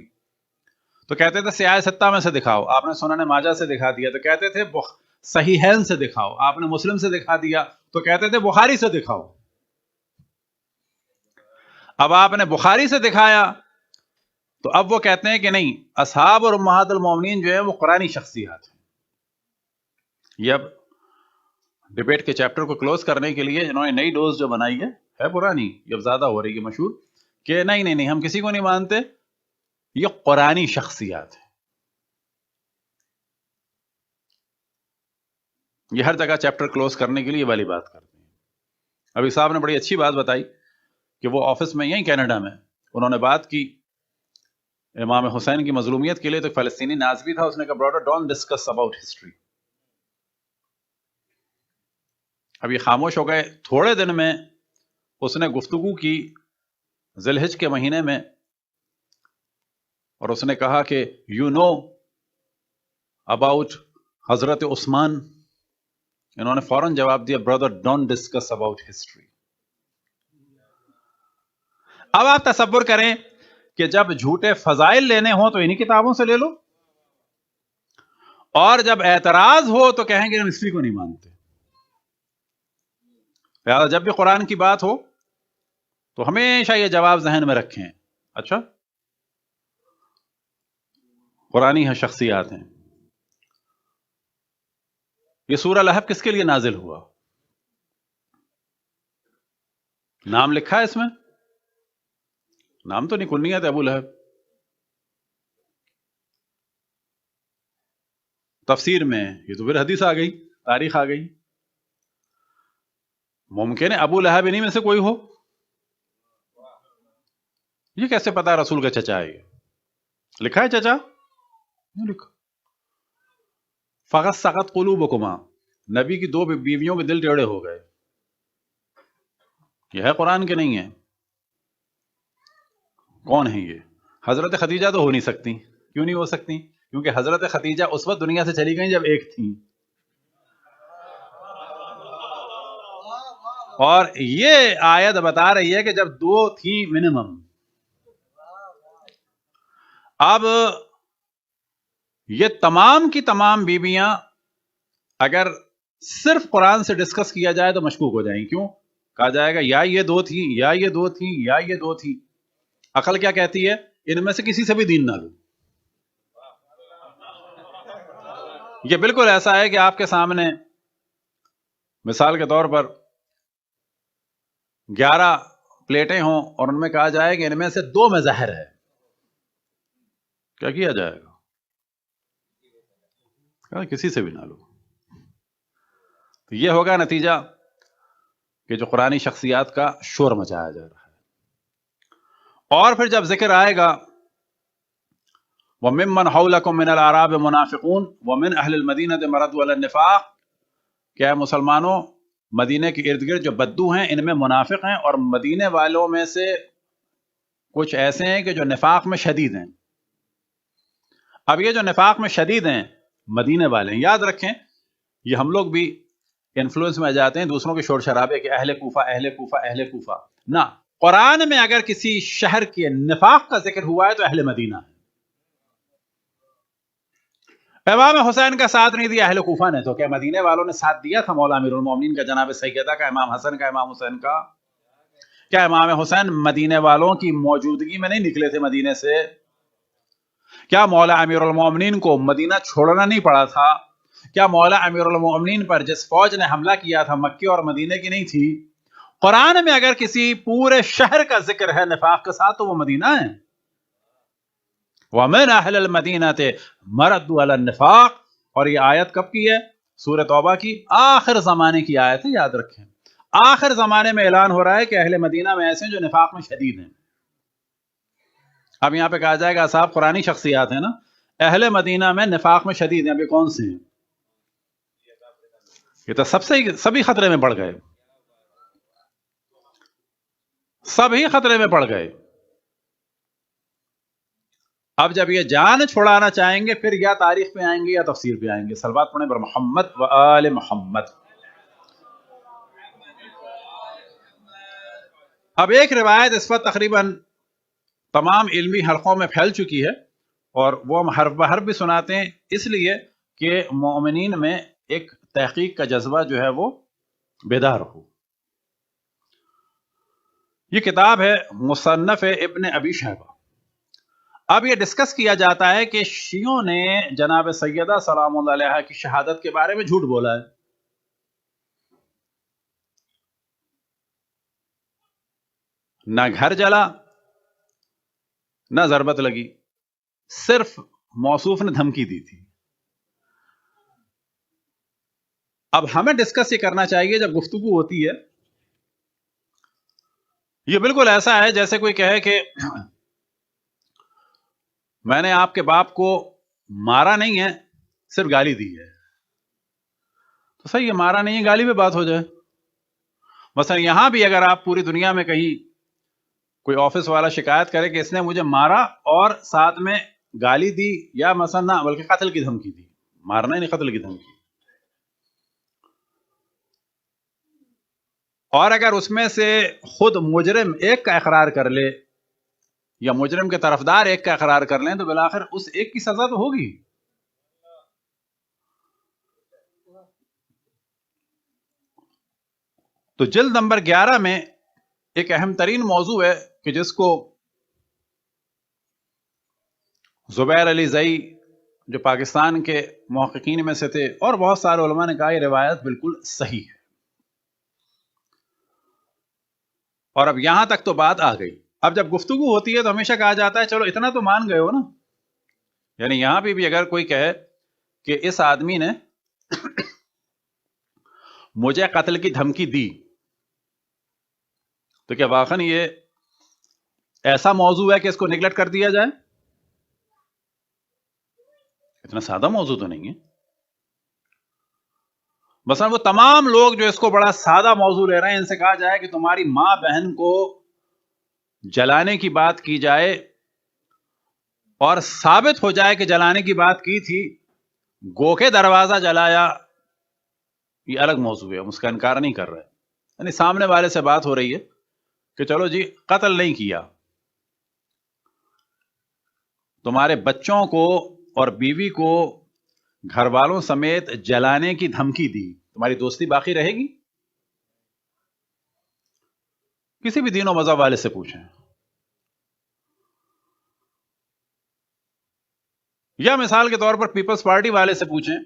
تو کہتے تھے سیاہ ستہ میں سے دکھاؤ، آپ نے سنن ماجہ سے دکھا دیا تو کہتے تھے صحیحین سے دکھاؤ، آپ نے مسلم سے دکھا دیا تو کہتے تھے بخاری سے دکھاؤ. اب آپ نے بخاری سے دکھایا تو اب وہ کہتے ہیں کہ نہیں، اصحاب اور امہات المومنین جو ہیں وہ قرآنی شخصیات ہیں. یہ اب ڈبیٹ کے چیپٹر کو کلوز کرنے کے لیے انہوں نے نئی ڈوز جو بنائی ہے پرانی، یہ اب زیادہ ہو رہی ہے مشہور، کہ نہیں ہم کسی کو نہیں مانتے، یہ قرآنی شخصیات ہے. یہ ہر جگہ چیپٹر کلوز کرنے کے لیے یہ والی بات کرتے ہیں. ابھی صاحب نے بڑی اچھی بات بتائی کہ وہ آفس میں یہیں کینیڈا میں انہوں نے بات کی امام حسین کی مظلومیت کے لیے، تو فلسطینی نازبی تھا، اس نے کہا برادر ڈونٹ ڈسکس اباؤٹ ہسٹری. اب یہ خاموش ہو گئے. تھوڑے دن میں اس نے گفتگو کی ذی الحج کے مہینے میں اور اس نے کہا کہ یو نو اباؤٹ حضرت عثمان. انہوں نے فوراً جواب دیا برادر ڈونٹ ڈسکس اباؤٹ ہسٹری. اب آپ تصور کریں کہ جب جھوٹے فضائل لینے ہوں تو انہی کتابوں سے لے لو، اور جب اعتراض ہو تو کہیں گے ہم ہسٹری کو نہیں مانتے. جب بھی قرآن کی بات ہو تو ہمیشہ یہ جواب ذہن میں رکھیں، اچھا قرآنی شخصیات ہیں. یہ سورہ لہب کس کے لیے نازل ہوا؟ نام لکھا ہے اس میں؟ نام تو نہیں، کنیت ہے ابو لہب. تفسیر میں یہ تو پھر حدیث آ گئی، تاریخ آ گئی. ممکن ہے ابو لہب انہی میں سے کوئی ہو. یہ کیسے پتا رسول کا چچا ہے؟ یہ لکھا ہے چچا؟ نہیں لکھا. فقط سقط قلوبکما، نبی کی 2 بیویوں کے دل ٹیڑے ہو گئے. یہ ہے قرآن کے نہیں ہے. کون ہے یہ؟ حضرت خدیجہ تو ہو نہیں سکتی، کیوں نہیں ہو سکتی؟ کیونکہ حضرت خدیجہ اس وقت دنیا سے چلی گئیں جب ایک تھیں، اور یہ آیت بتا رہی ہے کہ جب دو تھیں منیمم. اب یہ تمام کی تمام بیویاں اگر صرف قرآن سے ڈسکس کیا جائے تو مشکوک ہو جائیں. کیوں؟ کہا جائے گا یا یہ دو تھیں یا یہ دو تھیں یا یہ دو تھیں. عقل کیا کہتی ہے؟ ان میں سے کسی سے بھی دین نہ لو. یہ بالکل ایسا ہے کہ آپ کے سامنے مثال کے طور پر 11 پلیٹیں ہوں اور ان میں کہا جائے کہ ان میں سے 2 میں زہر ہے، کیا جائے گا؟ کسی سے بھی نہ لو. تو یہ ہوگا نتیجہ کہ جو قرآنی شخصیات کا شور مچایا جا رہا ہے. اور پھر جب ذکر آئے گا وَمِمَّنْ حَوْلَكُمْ مِنَ الْأَعْرَابِ مُنَافِقُونَ وَمِنْ أَهْلِ الْمَدِينَةِ مَرَدُوا عَلَى النِّفَاقِ، کیا مسلمانوں مدینے کے ارد گرد جو بدو ہیں ان میں منافق ہیں، اور مدینے والوں میں سے کچھ ایسے ہیں کہ جو نفاق میں شدید ہیں. اب یہ جو نفاق میں شدید ہیں مدینے والے ہیں، یاد رکھیں یہ ہم لوگ بھی انفلوئنس میں آ جاتے ہیں دوسروں کے شور شرابے کہ اہل کوفہ اہل کوفہ اہل کوفہ. نہ، قرآن میں اگر کسی شہر کے نفاق کا ذکر ہوا ہے تو اہل مدینہ ہے. امام حسین کا ساتھ نہیں دیا اہل کوفہ نے، تو کیا مدینے والوں نے ساتھ دیا تھا مولا امیر المومنین کا، جناب سیدہ کا، امام حسن کا، امام حسین کا؟ کیا امام حسین مدینے والوں کی موجودگی میں نہیں نکلے تھے مدینے سے؟ کیا مولا امیر المومنین کو مدینہ چھوڑنا نہیں پڑا تھا؟ کیا مولا امیر المومنین پر جس فوج نے حملہ کیا تھا مکے اور مدینے کی نہیں تھی؟ قرآن میں اگر کسی پورے شہر کا ذکر ہے نفاق کے ساتھ تو وہ مدینہ ہے. وَمِنْ أَهْلِ الْمَدِينَةِ مَرَدُوا عَلَى النِّفَاقِ، اور یہ آیت کب کی ہے؟ سورہ توبہ کی آخر زمانے کی آیت ہے، یاد رکھیں. آخر زمانے میں اعلان ہو رہا ہے کہ اہل مدینہ میں ایسے ہیں جو نفاق میں شدید ہیں. اب یہاں پہ کہا جائے گا صاحب قرآنی شخصیات ہیں نا، اہل مدینہ میں نفاق میں شدید ہیں، اب یہ کون سے ہیں؟ یہ تو سبھی خطرے میں پڑ گئے، سبھی خطرے میں پڑ گئے. اب جب یہ جان چھڑانا چاہیں گے پھر یا تاریخ پہ آئیں گے یا تفسیر پہ آئیں گے. صلوات پڑھیں پر محمد و آل محمد. اب ایک روایت اس وقت تقریباً تمام علمی حلقوں میں پھیل چکی ہے اور وہ ہم حرف بحرف بھی سناتے ہیں، اس لیے کہ مومنین میں ایک تحقیق کا جذبہ جو ہے وہ بیدار ہو. یہ کتاب ہے مصنف ابن ابی شیبہ. اب یہ ڈسکس کیا جاتا ہے کہ شیعوں نے جناب سیدہ سلام اللہ علیہا کی شہادت کے بارے میں جھوٹ بولا ہے. نہ گھر جلا نہ ضربت لگی، صرف موصوف نے دھمکی دی تھی. اب ہمیں ڈسکس یہ کرنا چاہیے جب گفتگو ہوتی ہے، یہ بالکل ایسا ہے جیسے کوئی کہے کہ میں نے آپ کے باپ کو مارا نہیں ہے، صرف گالی دی ہے. تو صحیح ہے، مارا نہیں ہے، گالی پہ بات ہو جائے. مثلا یہاں بھی اگر آپ پوری دنیا میں کہیں کوئی آفس والا شکایت کرے کہ اس نے مجھے مارا اور ساتھ میں گالی دی، یا مثلا نہ بلکہ قتل کی دھمکی دی، مارنا ہی نہیں قتل کی دھمکی، اور اگر اس میں سے خود مجرم ایک کا اقرار کر لے یا مجرم کے طرفدار ایک کا اقرار کر لیں تو بالآخر اس ایک کی سزا تو ہوگی. تو جلد نمبر 11 میں ایک اہم ترین موضوع ہے کہ جس کو زبیر علی زئی جو پاکستان کے محققین میں سے تھے اور بہت سارے علماء نے کہا یہ روایت بالکل صحیح ہے. اور اب یہاں تک تو بات آ گئی. اب جب گفتگو ہوتی ہے تو ہمیشہ کہا جاتا ہے چلو اتنا تو مان گئے ہو نا. یعنی یہاں پہ بھی اگر کوئی کہے کہ اس آدمی نے مجھے قتل کی دھمکی دی تو کیا واقعی یہ ایسا موضوع ہے کہ اس کو نیگلیکٹ کر دیا جائے؟ اتنا سادہ موضوع تو نہیں ہے. مثلا وہ تمام لوگ جو اس کو بڑا سادہ موضوع لے رہے ہیں، ان سے کہا جائے کہ تمہاری ماں بہن کو جلانے کی بات کی جائے اور ثابت ہو جائے کہ جلانے کی بات کی تھی، گو کے دروازہ جلایا، یہ الگ موضوع ہے، ہم اس کا انکار نہیں کر رہے، یعنی سامنے والے سے بات ہو رہی ہے کہ چلو جی قتل نہیں کیا، تمہارے بچوں کو اور بیوی کو گھر والوں سمیت جلانے کی دھمکی دی، تمہاری دوستی باقی رہے گی؟ کسی بھی دین و مذہب والے سے پوچھیں، یا مثال کے طور پر پیپلز پارٹی والے سے پوچھیں،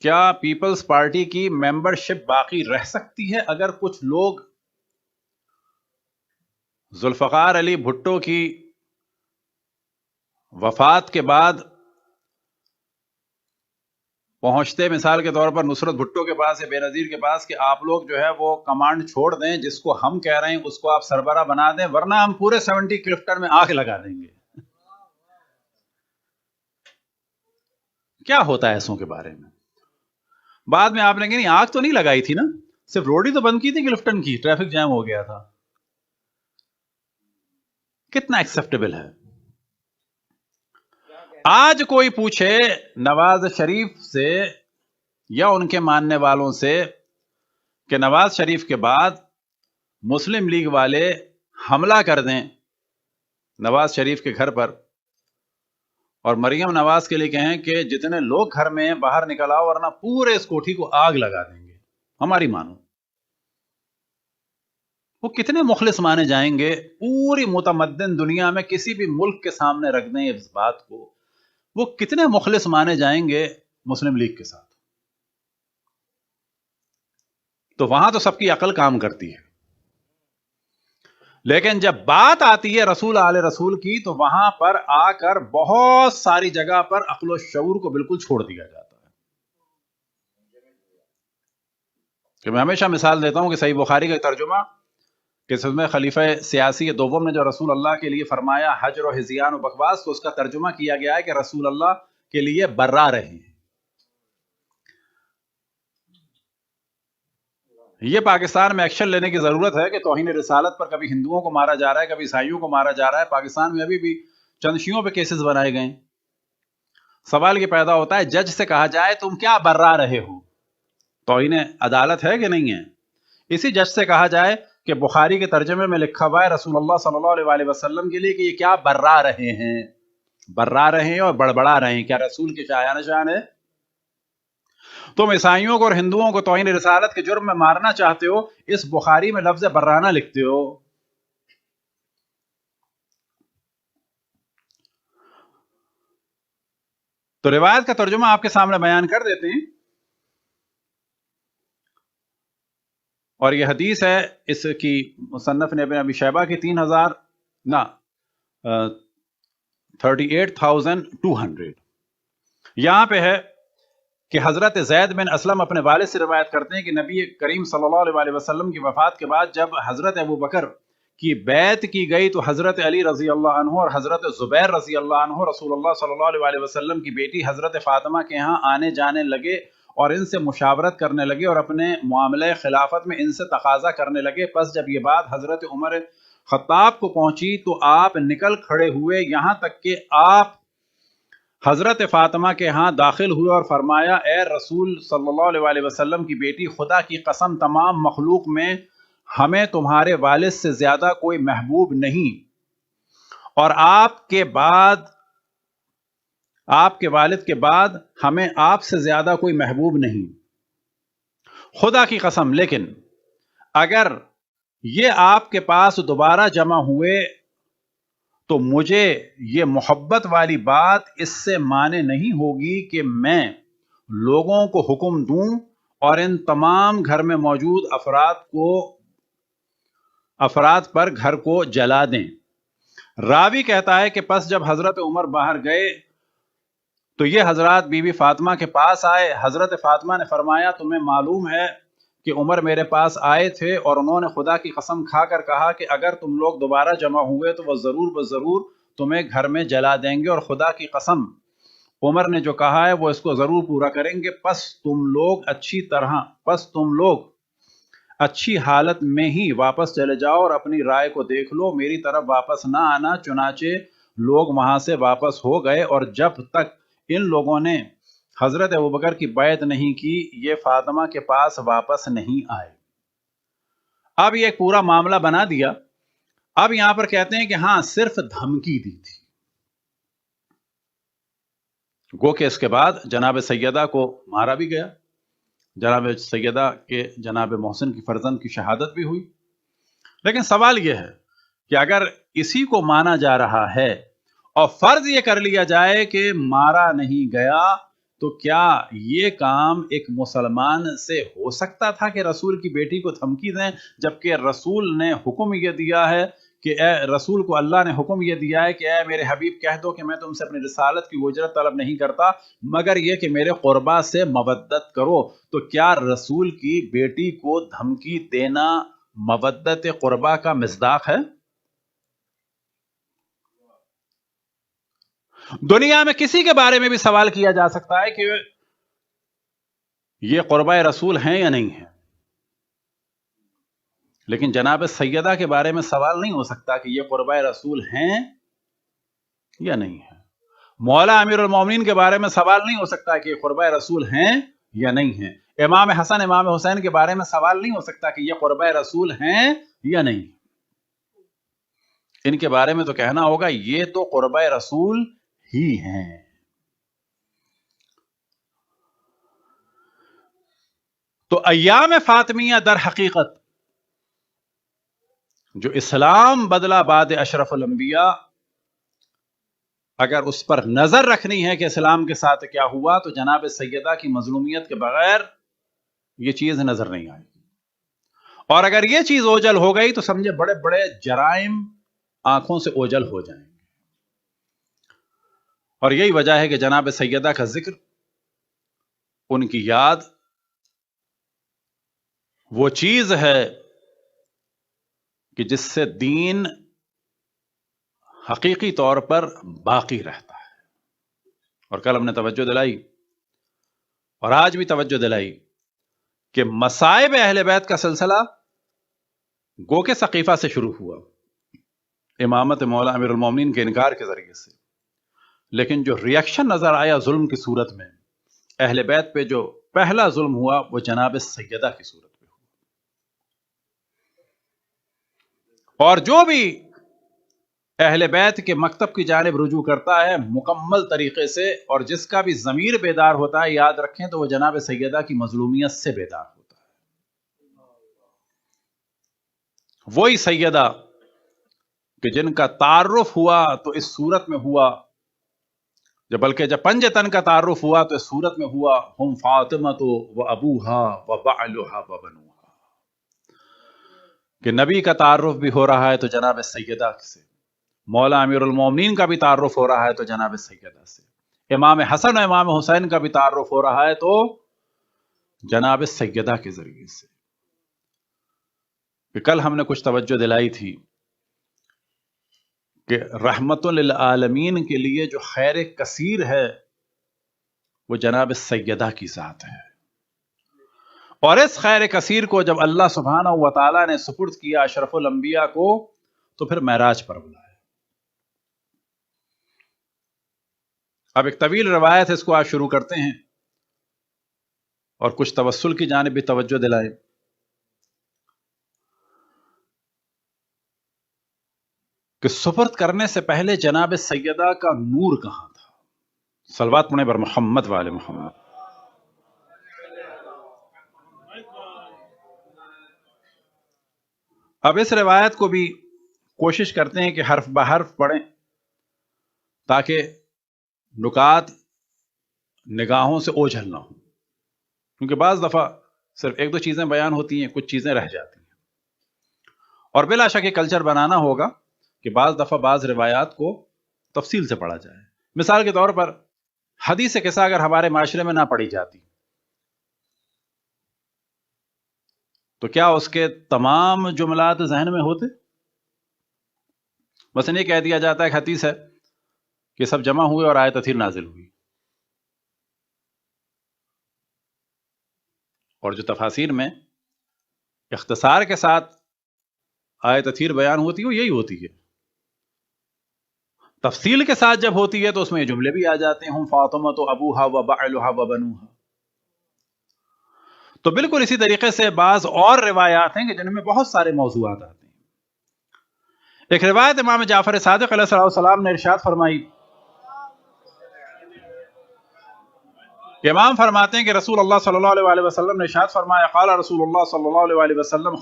کیا پیپلز پارٹی کی ممبرشپ باقی رہ سکتی ہے اگر کچھ لوگ ذوالفقار علی بھٹو کی وفات کے بعد پہنچتے مثال کے طور پر نصرت بھٹو کے پاس یا بے نظیر کے پاس کہ آپ لوگ جو ہے وہ کمانڈ چھوڑ دیں، جس کو ہم کہہ رہے ہیں اس کو آپ سربراہ بنا دیں، ورنہ ہم پورے 70 کلفٹن میں آگ لگا دیں گے؟ کیا ہوتا ہے ایسوں کے بارے میں؟ بعد میں آپ نے کہ نہیں آگ تو نہیں لگائی تھی نا، صرف روڈ ہی تو بند کی تھی کلفٹن کی، ٹریفک جام ہو گیا تھا. کتنا ایکسپٹیبل ہے؟ آج کوئی پوچھے نواز شریف سے یا ان کے ماننے والوں سے کہ نواز شریف کے بعد مسلم لیگ والے حملہ کر دیں نواز شریف کے گھر پر اور مریم نواز کے لیے کہیں کہ جتنے لوگ گھر میں ہیں باہر نکل آؤ ورنہ پورے اس کوٹھی کو آگ لگا دیں گے، ہماری مانو، وہ کتنے مخلص مانے جائیں گے؟ پوری متمدن دنیا میں کسی بھی ملک کے سامنے رکھ دیں اس بات کو، وہ کتنے مخلص مانے جائیں گے مسلم لیگ کے ساتھ؟ تو وہاں تو سب کی عقل کام کرتی ہے، لیکن جب بات آتی ہے رسول آل رسول کی تو وہاں پر آ کر بہت ساری جگہ پر عقل و شعور کو بالکل چھوڑ دیا جاتا ہے. کہ میں ہمیشہ مثال دیتا ہوں کہ صحیح بخاری کا ترجمہ کہ اس میں خلیفہ سیاسی دوم نے جو رسول اللہ کے لیے فرمایا حجر و ہزیان و بکواس، تو اس کا ترجمہ کیا گیا ہے کہ رسول اللہ کے لیے برا رہے. یہ پاکستان میں ایکشن لینے کی ضرورت ہے کہ توہین رسالت پر کبھی ہندوؤں کو مارا جا رہا ہے، کبھی عیسائیوں کو مارا جا رہا ہے. پاکستان میں ابھی بھی چند شیعوں پہ کیسز بنائے گئے. سوال یہ پیدا ہوتا ہے جج سے کہا جائے تم کیا برا رہے ہو، توہین عدالت ہے کہ نہیں ہے؟ اسی جج سے کہا جائے کہ بخاری کے ترجمے میں لکھا ہوا ہے رسول اللہ صلی اللہ علیہ وسلم کے لیے کہ یہ کیا برا رہے ہیں، برا رہے ہیں اور بڑبڑا رہے ہیں، کیا رسول کے شایان شان ہے؟ تم عیسائیوں کو اور ہندوؤں کو توہین رسالت کے جرم میں مارنا چاہتے ہو، اس بخاری میں لفظ برانہ لکھتے ہو. تو روایت کا ترجمہ آپ کے سامنے بیان کر دیتے ہیں، اور یہ حدیث ہے اس کی مصنف نے ابن ابی شیبہ کی 38,200. یہاں پہ ہے کہ حضرت زید بن اسلم اپنے والد سے روایت کرتے ہیں کہ نبی کریم صلی اللہ علیہ وسلم کی وفات کے بعد جب حضرت ابو بکر کی بیعت کی گئی تو حضرت علی رضی اللہ عنہ اور حضرت زبیر رضی اللہ عنہ رسول اللہ صلی اللہ علیہ وسلم کی بیٹی حضرت فاطمہ کے ہاں آنے جانے لگے اور ان سے مشاورت کرنے لگے اور اپنے معاملہ خلافت میں ان سے تقاضا کرنے لگے. پس جب یہ بات حضرت عمر خطاب کو پہنچی تو آپ نکل کھڑے ہوئے، یہاں تک کہ آپ حضرت فاطمہ کے ہاں داخل ہوئے اور فرمایا اے رسول صلی اللہ علیہ وسلم کی بیٹی، خدا کی قسم تمام مخلوق میں ہمیں تمہارے والد سے زیادہ کوئی محبوب نہیں، اور آپ کے والد کے بعد ہمیں آپ سے زیادہ کوئی محبوب نہیں، خدا کی قسم. لیکن اگر یہ آپ کے پاس دوبارہ جمع ہوئے تو مجھے یہ محبت والی بات اس سے مانے نہیں ہوگی کہ میں لوگوں کو حکم دوں اور ان تمام گھر میں موجود افراد پر گھر کو جلا دیں. راوی کہتا ہے کہ پس جب حضرت عمر باہر گئے تو یہ حضرات بی بی فاطمہ کے پاس آئے. حضرت فاطمہ نے فرمایا تمہیں معلوم ہے کہ عمر میرے پاس آئے تھے اور انہوں نے خدا کی قسم کھا کر کہا کہ اگر تم لوگ دوبارہ جمع ہوئے تو وہ ضرور تمہیں گھر میں جلا دیں گے، اور خدا کی قسم عمر نے جو کہا ہے وہ اس کو ضرور پورا کریں گے. پس تم لوگ اچھی حالت میں ہی واپس چلے جاؤ اور اپنی رائے کو دیکھ لو، میری طرف واپس نہ آنا. چنانچہ لوگ وہاں سے واپس ہو گئے، اور جب تک ان لوگوں نے حضرت ابوبکر کی بیعت نہیں کی یہ فاطمہ کے پاس واپس نہیں آئے۔ اب یہ پورا معاملہ بنا دیا۔ اب یہاں پر کہتے ہیں کہ ہاں صرف دھمکی دی تھی، گو کہ اس کے بعد جناب سیدہ کو مارا بھی گیا، جناب سیدہ کے جناب محسن کی فرزند کی شہادت بھی ہوئی۔ لیکن سوال یہ ہے کہ اگر اسی کو مانا جا رہا ہے اور فرض یہ کر لیا جائے کہ مارا نہیں گیا، تو کیا یہ کام ایک مسلمان سے ہو سکتا تھا کہ رسول کی بیٹی کو دھمکی دیں، جبکہ رسول نے حکم یہ دیا ہے کہ اے رسول کو اللہ نے حکم یہ دیا ہے کہ اے میرے حبیب کہہ دو کہ میں تم سے اپنی رسالت کی اجرت طلب نہیں کرتا مگر یہ کہ میرے قربا سے مودت کرو؟ تو کیا رسول کی بیٹی کو دھمکی دینا مودت قربا کا مصداق ہے؟ دنیا میں کسی کے بارے میں بھی سوال کیا جا سکتا ہے کہ یہ قربا رسول ہیں یا نہیں ہیں، لیکن جناب سیدہ کے بارے میں سوال نہیں ہو سکتا کہ یہ قربا رسول ہیں یا نہیں ہیں۔ مولا امیر المومنین کے بارے میں سوال نہیں ہو سکتا کہ یہ قربا رسول ہیں یا نہیں ہیں۔ امام حسن امام حسین کے بارے میں سوال نہیں ہو سکتا کہ یہ قربا رسول ہیں یا نہیں۔ ان کے بارے میں تو کہنا ہوگا یہ تو قربا رسول ہی ہیں۔ تو ایام فاطمیہ در حقیقت جو اسلام بدلا بعد اشرف الانبیاء، اگر اس پر نظر رکھنی ہے کہ اسلام کے ساتھ کیا ہوا، تو جناب سیدہ کی مظلومیت کے بغیر یہ چیز نظر نہیں آئے گی۔ اور اگر یہ چیز اوجل ہو گئی تو سمجھے بڑے بڑے جرائم آنکھوں سے اوجل ہو جائیں گے۔ اور یہی وجہ ہے کہ جناب سیدہ کا ذکر، ان کی یاد وہ چیز ہے کہ جس سے دین حقیقی طور پر باقی رہتا ہے۔ اور کل ہم نے توجہ دلائی اور آج بھی توجہ دلائی کہ مصائب اہل بیت کا سلسلہ گو کے ثقیفہ سے شروع ہوا، امامت مولا امیر المومنین کے انکار کے ذریعے سے، لیکن جو ریاکشن نظر آیا ظلم کی صورت میں، اہل بیت پہ جو پہلا ظلم ہوا وہ جناب سیدہ کی صورت میں ہوا۔ اور جو بھی اہل بیت کے مکتب کی جانب رجوع کرتا ہے مکمل طریقے سے، اور جس کا بھی ضمیر بیدار ہوتا ہے، یاد رکھیں تو وہ جناب سیدہ کی مظلومیت سے بیدار ہوتا ہے۔ وہی سیدہ کہ جن کا تعارف ہوا تو اس صورت میں ہوا، بلکہ جب پنجتن کا تعارف ہوا تو اس صورت میں ہوا، ہم فاطمہ و ابوہا و بعلہا و بنوہا، کہ نبی کا تعارف بھی ہو رہا ہے تو جناب سیدہ سے، مولا امیر المومنین کا بھی تعارف ہو رہا ہے تو جناب سیدہ سے، امام حسن و امام حسین کا بھی تعارف ہو رہا ہے تو جناب سیدہ کے ذریعے سے۔ کہ کل ہم نے کچھ توجہ دلائی تھی کہ رحمت للعالمین کے لیے جو خیر کثیر ہے وہ جناب سیدہ کی ذات ہے، اور اس خیر کثیر کو جب اللہ سبحانہ و تعالی نے سپرد کیا اشرف الانبیاء کو تو پھر معراج پر بلایا۔ اب ایک طویل روایت ہے، اس کو آج شروع کرتے ہیں اور کچھ توسل کی جانب بھی توجہ دلائے۔ کہ سپرد کرنے سے پہلے جناب سیدہ کا نور کہاں تھا؟ صلوات پڑھیں بر محمد و آل محمد۔ اب اس روایت کو بھی کوشش کرتے ہیں کہ حرف بحرف پڑھیں تاکہ نکات نگاہوں سے اوجھل نہ ہوں، کیونکہ بعض دفعہ صرف ایک دو چیزیں بیان ہوتی ہیں، کچھ چیزیں رہ جاتی ہیں، اور بلا شک یہ کلچر بنانا ہوگا کہ بعض دفعہ بعض روایات کو تفصیل سے پڑھا جائے۔ مثال کے طور پر حدیث قصہ اگر ہمارے معاشرے میں نہ پڑھی جاتی تو کیا اس کے تمام جملات ذہن میں ہوتے؟ بس نہیں کہہ دیا جاتا ہے کہ حدیث ہے کہ سب جمع ہوئے اور آیت تطہیر نازل ہوئی، اور جو تفاسیر میں اختصار کے ساتھ آیت تطہیر بیان ہوتی ہے وہ یہی ہوتی ہے۔ تفصیل کے ساتھ جب ہوتی ہے تو اس میں یہ جملے بھی آ جاتے ہیں، ہم فاطمہ تو ابوہا و بعلہا و بنوہا. تو بالکل اسی طریقے سے بعض اور روایات ہیں کہ جن میں بہت سارے موضوعات آتے ہیں. ایک روایت امام جعفر صادق علیہ السلام نے ارشاد فرمائی کہ امام فرماتے ہیں کہ رسول اللہ صلی اللہ علیہ وسلم نے ارشاد فرمایا قال رسول اللہ صلی اللہ علیہ وسلم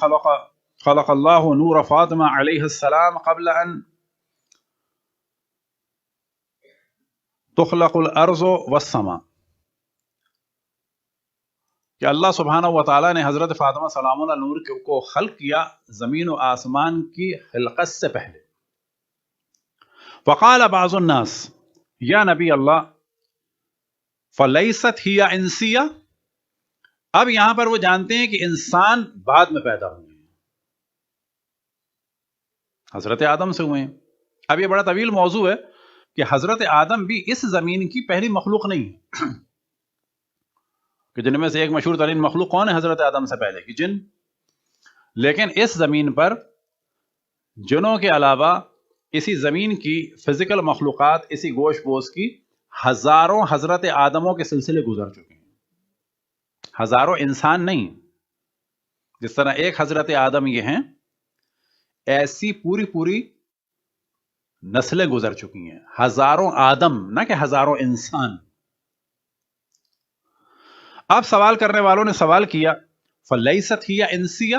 خلق اللہ نور فاطمہ علیہ السلام قبل ان تخلق الارض والسماء، کہ اللہ سبحانہ و تعالیٰ نے حضرت فاطمہ سلام اللہ نور کو خلق کیا زمین و آسمان کی خلقت سے پہلے. فقال بعض الناس یا نبی اللہ فلیست ہی انسیہ. اب یہاں پر وہ جانتے ہیں کہ انسان بعد میں پیدا ہوئے ہیں، حضرت آدم سے ہوئے ہیں. اب یہ بڑا طویل موضوع ہے کہ حضرت آدم بھی اس زمین کی پہلی مخلوق نہیں ہے، کہ جن میں سے ایک مشہور ترین مخلوق کون ہے؟ حضرت آدم سے پہلے کی جن. لیکن اس زمین پر جنوں کے علاوہ اسی زمین کی فزیکل مخلوقات، اسی گوشت پوش کی ہزاروں حضرت آدموں کے سلسلے گزر چکے ہیں، ہزاروں انسان نہیں. جس طرح ایک حضرت آدم یہ ہیں، ایسی پوری نسلیں گزر چکی ہیں، ہزاروں آدم، نہ کہ ہزاروں انسان. اب سوال کرنے والوں نے سوال کیا فلیست ہی انسیہ،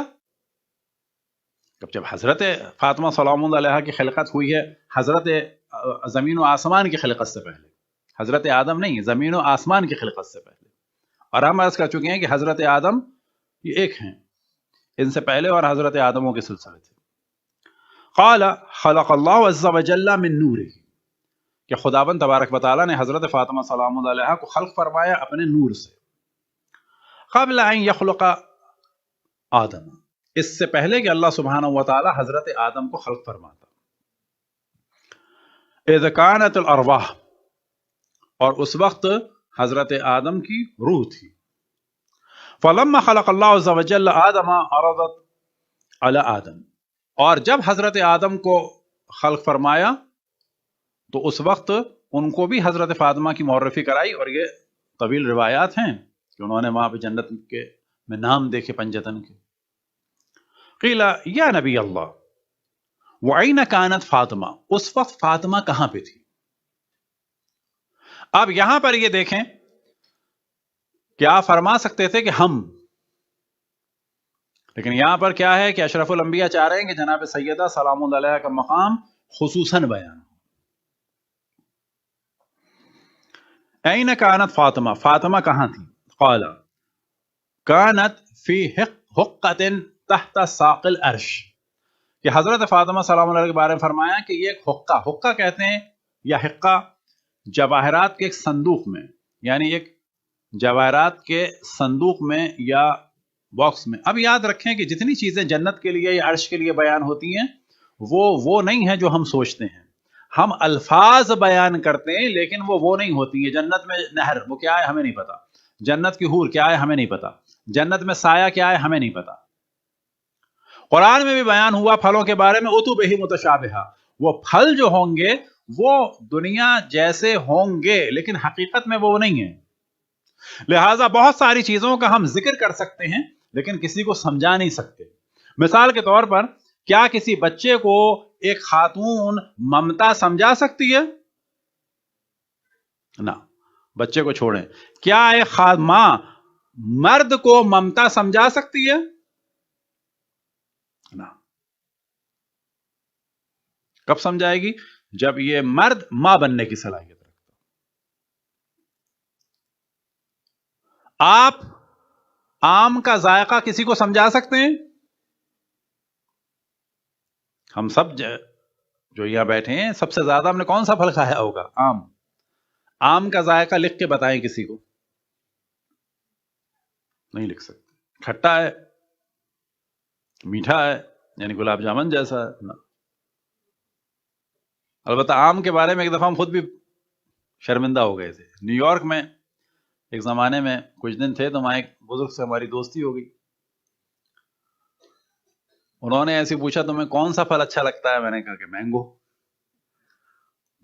جب حضرت فاطمہ سلام اللہ علیہ کی خلقت ہوئی ہے حضرت زمین و آسمان کی خلقت سے پہلے، حضرت آدم نہیں، زمین و آسمان کی خلقت سے پہلے. اور ہم عرض کر چکے ہیں کہ حضرت آدم یہ ایک ہیں، ان سے پہلے اور حضرت آدموں کے سلسلے تھے. قال خلق اللہ عز وجل من نورہ، کہ خداوند تبارک و تعالیٰ نے حضرت فاطمہ سلام اللہ علیہ کو خلق فرمایا اپنے نور سے. قبل ان یخلق آدم، اس سے پہلے کہ اللہ سبحانہ و تعالیٰ حضرت آدم کو خلق فرماتا. اذ کانت الارواح، اور اس وقت حضرت آدم کی روح تھی. فلما خلق اللہ عز وجل آدم عرضت علی آدم، اور جب حضرت آدم کو خلق فرمایا تو اس وقت ان کو بھی حضرت فاطمہ کی معرفی کرائی. اور یہ طویل روایات ہیں کہ انہوں نے وہاں پہ جنت کے میں نام دیکھے پنجتن کے. قیل یا نبی اللہ وَأَيْنَ كَانَتْ فاطمہ، اس وقت فاطمہ کہاں پہ تھی؟ اب یہاں پر یہ دیکھیں کہ آپ فرما سکتے تھے کہ ہم، لیکن یہاں پر کیا ہے کہ اشرف الانبیاء چاہ رہے ہیں کہ جناب سیدہ سلام اللہ علیہ کا مقام خصوصاً بیان ہو. أَيْنَ كَانَتْ فاطمہ، فاطمہ کہاں تھی؟ قال كانت فی حقۃ تحت ساق العرش، کہ حضرت فاطمہ سلام اللہ علیہ کے بارے میں فرمایا کہ یہ ایک حقہ کہتے ہیں یا حقہ، جواہرات کے ایک صندوق میں، یعنی ایک جواہرات کے صندوق میں یا باکس میں. اب یاد رکھیں کہ جتنی چیزیں جنت کے لیے یا عرش کے لیے بیان ہوتی ہیں وہ نہیں ہے جو ہم سوچتے ہیں. ہم الفاظ بیان کرتے ہیں لیکن وہ نہیں ہوتی ہیں. جنت میں نہر وہ کیا ہے ہمیں نہیں پتا، جنت کی حور کیا ہے ہمیں نہیں پتا، جنت میں سایہ کیا ہے ہمیں نہیں پتا. قرآن میں بھی بیان ہوا پھلوں کے بارے میں اتوبہ متشابہہ، وہ پھل جو ہوں گے وہ دنیا جیسے ہوں گے لیکن حقیقت میں وہ نہیں ہیں. لہٰذا بہت ساری چیزوں کا ہم ذکر کر سکتے ہیں لیکن کسی کو سمجھا نہیں سکتے. مثال کے طور پر کیا کسی بچے کو ایک خاتون ممتا سمجھا سکتی ہے؟ نہ، بچے کو چھوڑیں. کیا ایک ماں مرد کو ممتا سمجھا سکتی ہے؟ نہ. کب سمجھائے گی؟ جب یہ مرد ماں بننے کی صلاحیت رکھتا. آپ آم کا ذائقہ کسی کو سمجھا سکتے ہیں؟ ہم سب جو یہاں بیٹھے ہیں سب سے زیادہ ہم نے کون سا پھل کھایا ہوگا؟ آم. آم کا ذائقہ لکھ کے بتائیں کسی کو، نہیں لکھ سکتے. کھٹا ہے، میٹھا ہے، یعنی گلاب جامن جیسا ہے نا. البتہ آم کے بارے میں ایک دفعہ ہم خود بھی شرمندہ ہو گئے تھے. نیو یارک میں ایک زمانے میں کچھ دن تھے تو وہاں ایک بزرگ سے ہماری دوستی ہو گئی. انہوں نے ایسے پوچھا تمہیں کون سا پھل اچھا لگتا ہے؟ میں نے کہا کہ مینگو.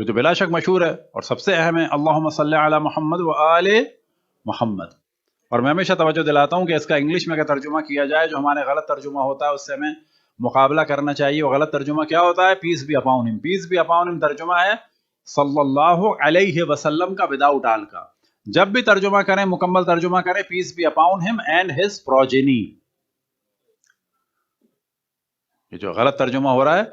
کہ جو بلا شک مشہور ہے اور سب سے اہم ہے، اللہم صلی علی محمد و آل محمد. اور میں ہمیشہ توجہ دلاتا ہوں کہ اس کا انگلش میں اگر ترجمہ کیا جائے، جو ہمارے غلط ترجمہ ہوتا ہے اس سے ہمیں مقابلہ کرنا چاہیے. وہ غلط ترجمہ کیا ہوتا ہے؟ پیس بی اپان ہم. پیس بی اپان ہم ترجمہ ہے صلی اللہ علیہ وسلم کا وداؤٹ آل کا. جب بھی ترجمہ کریں مکمل ترجمہ کریں پیس بی اپان ہم اینڈ ہز پروجینی. یہ جو غلط ترجمہ ہو رہا ہے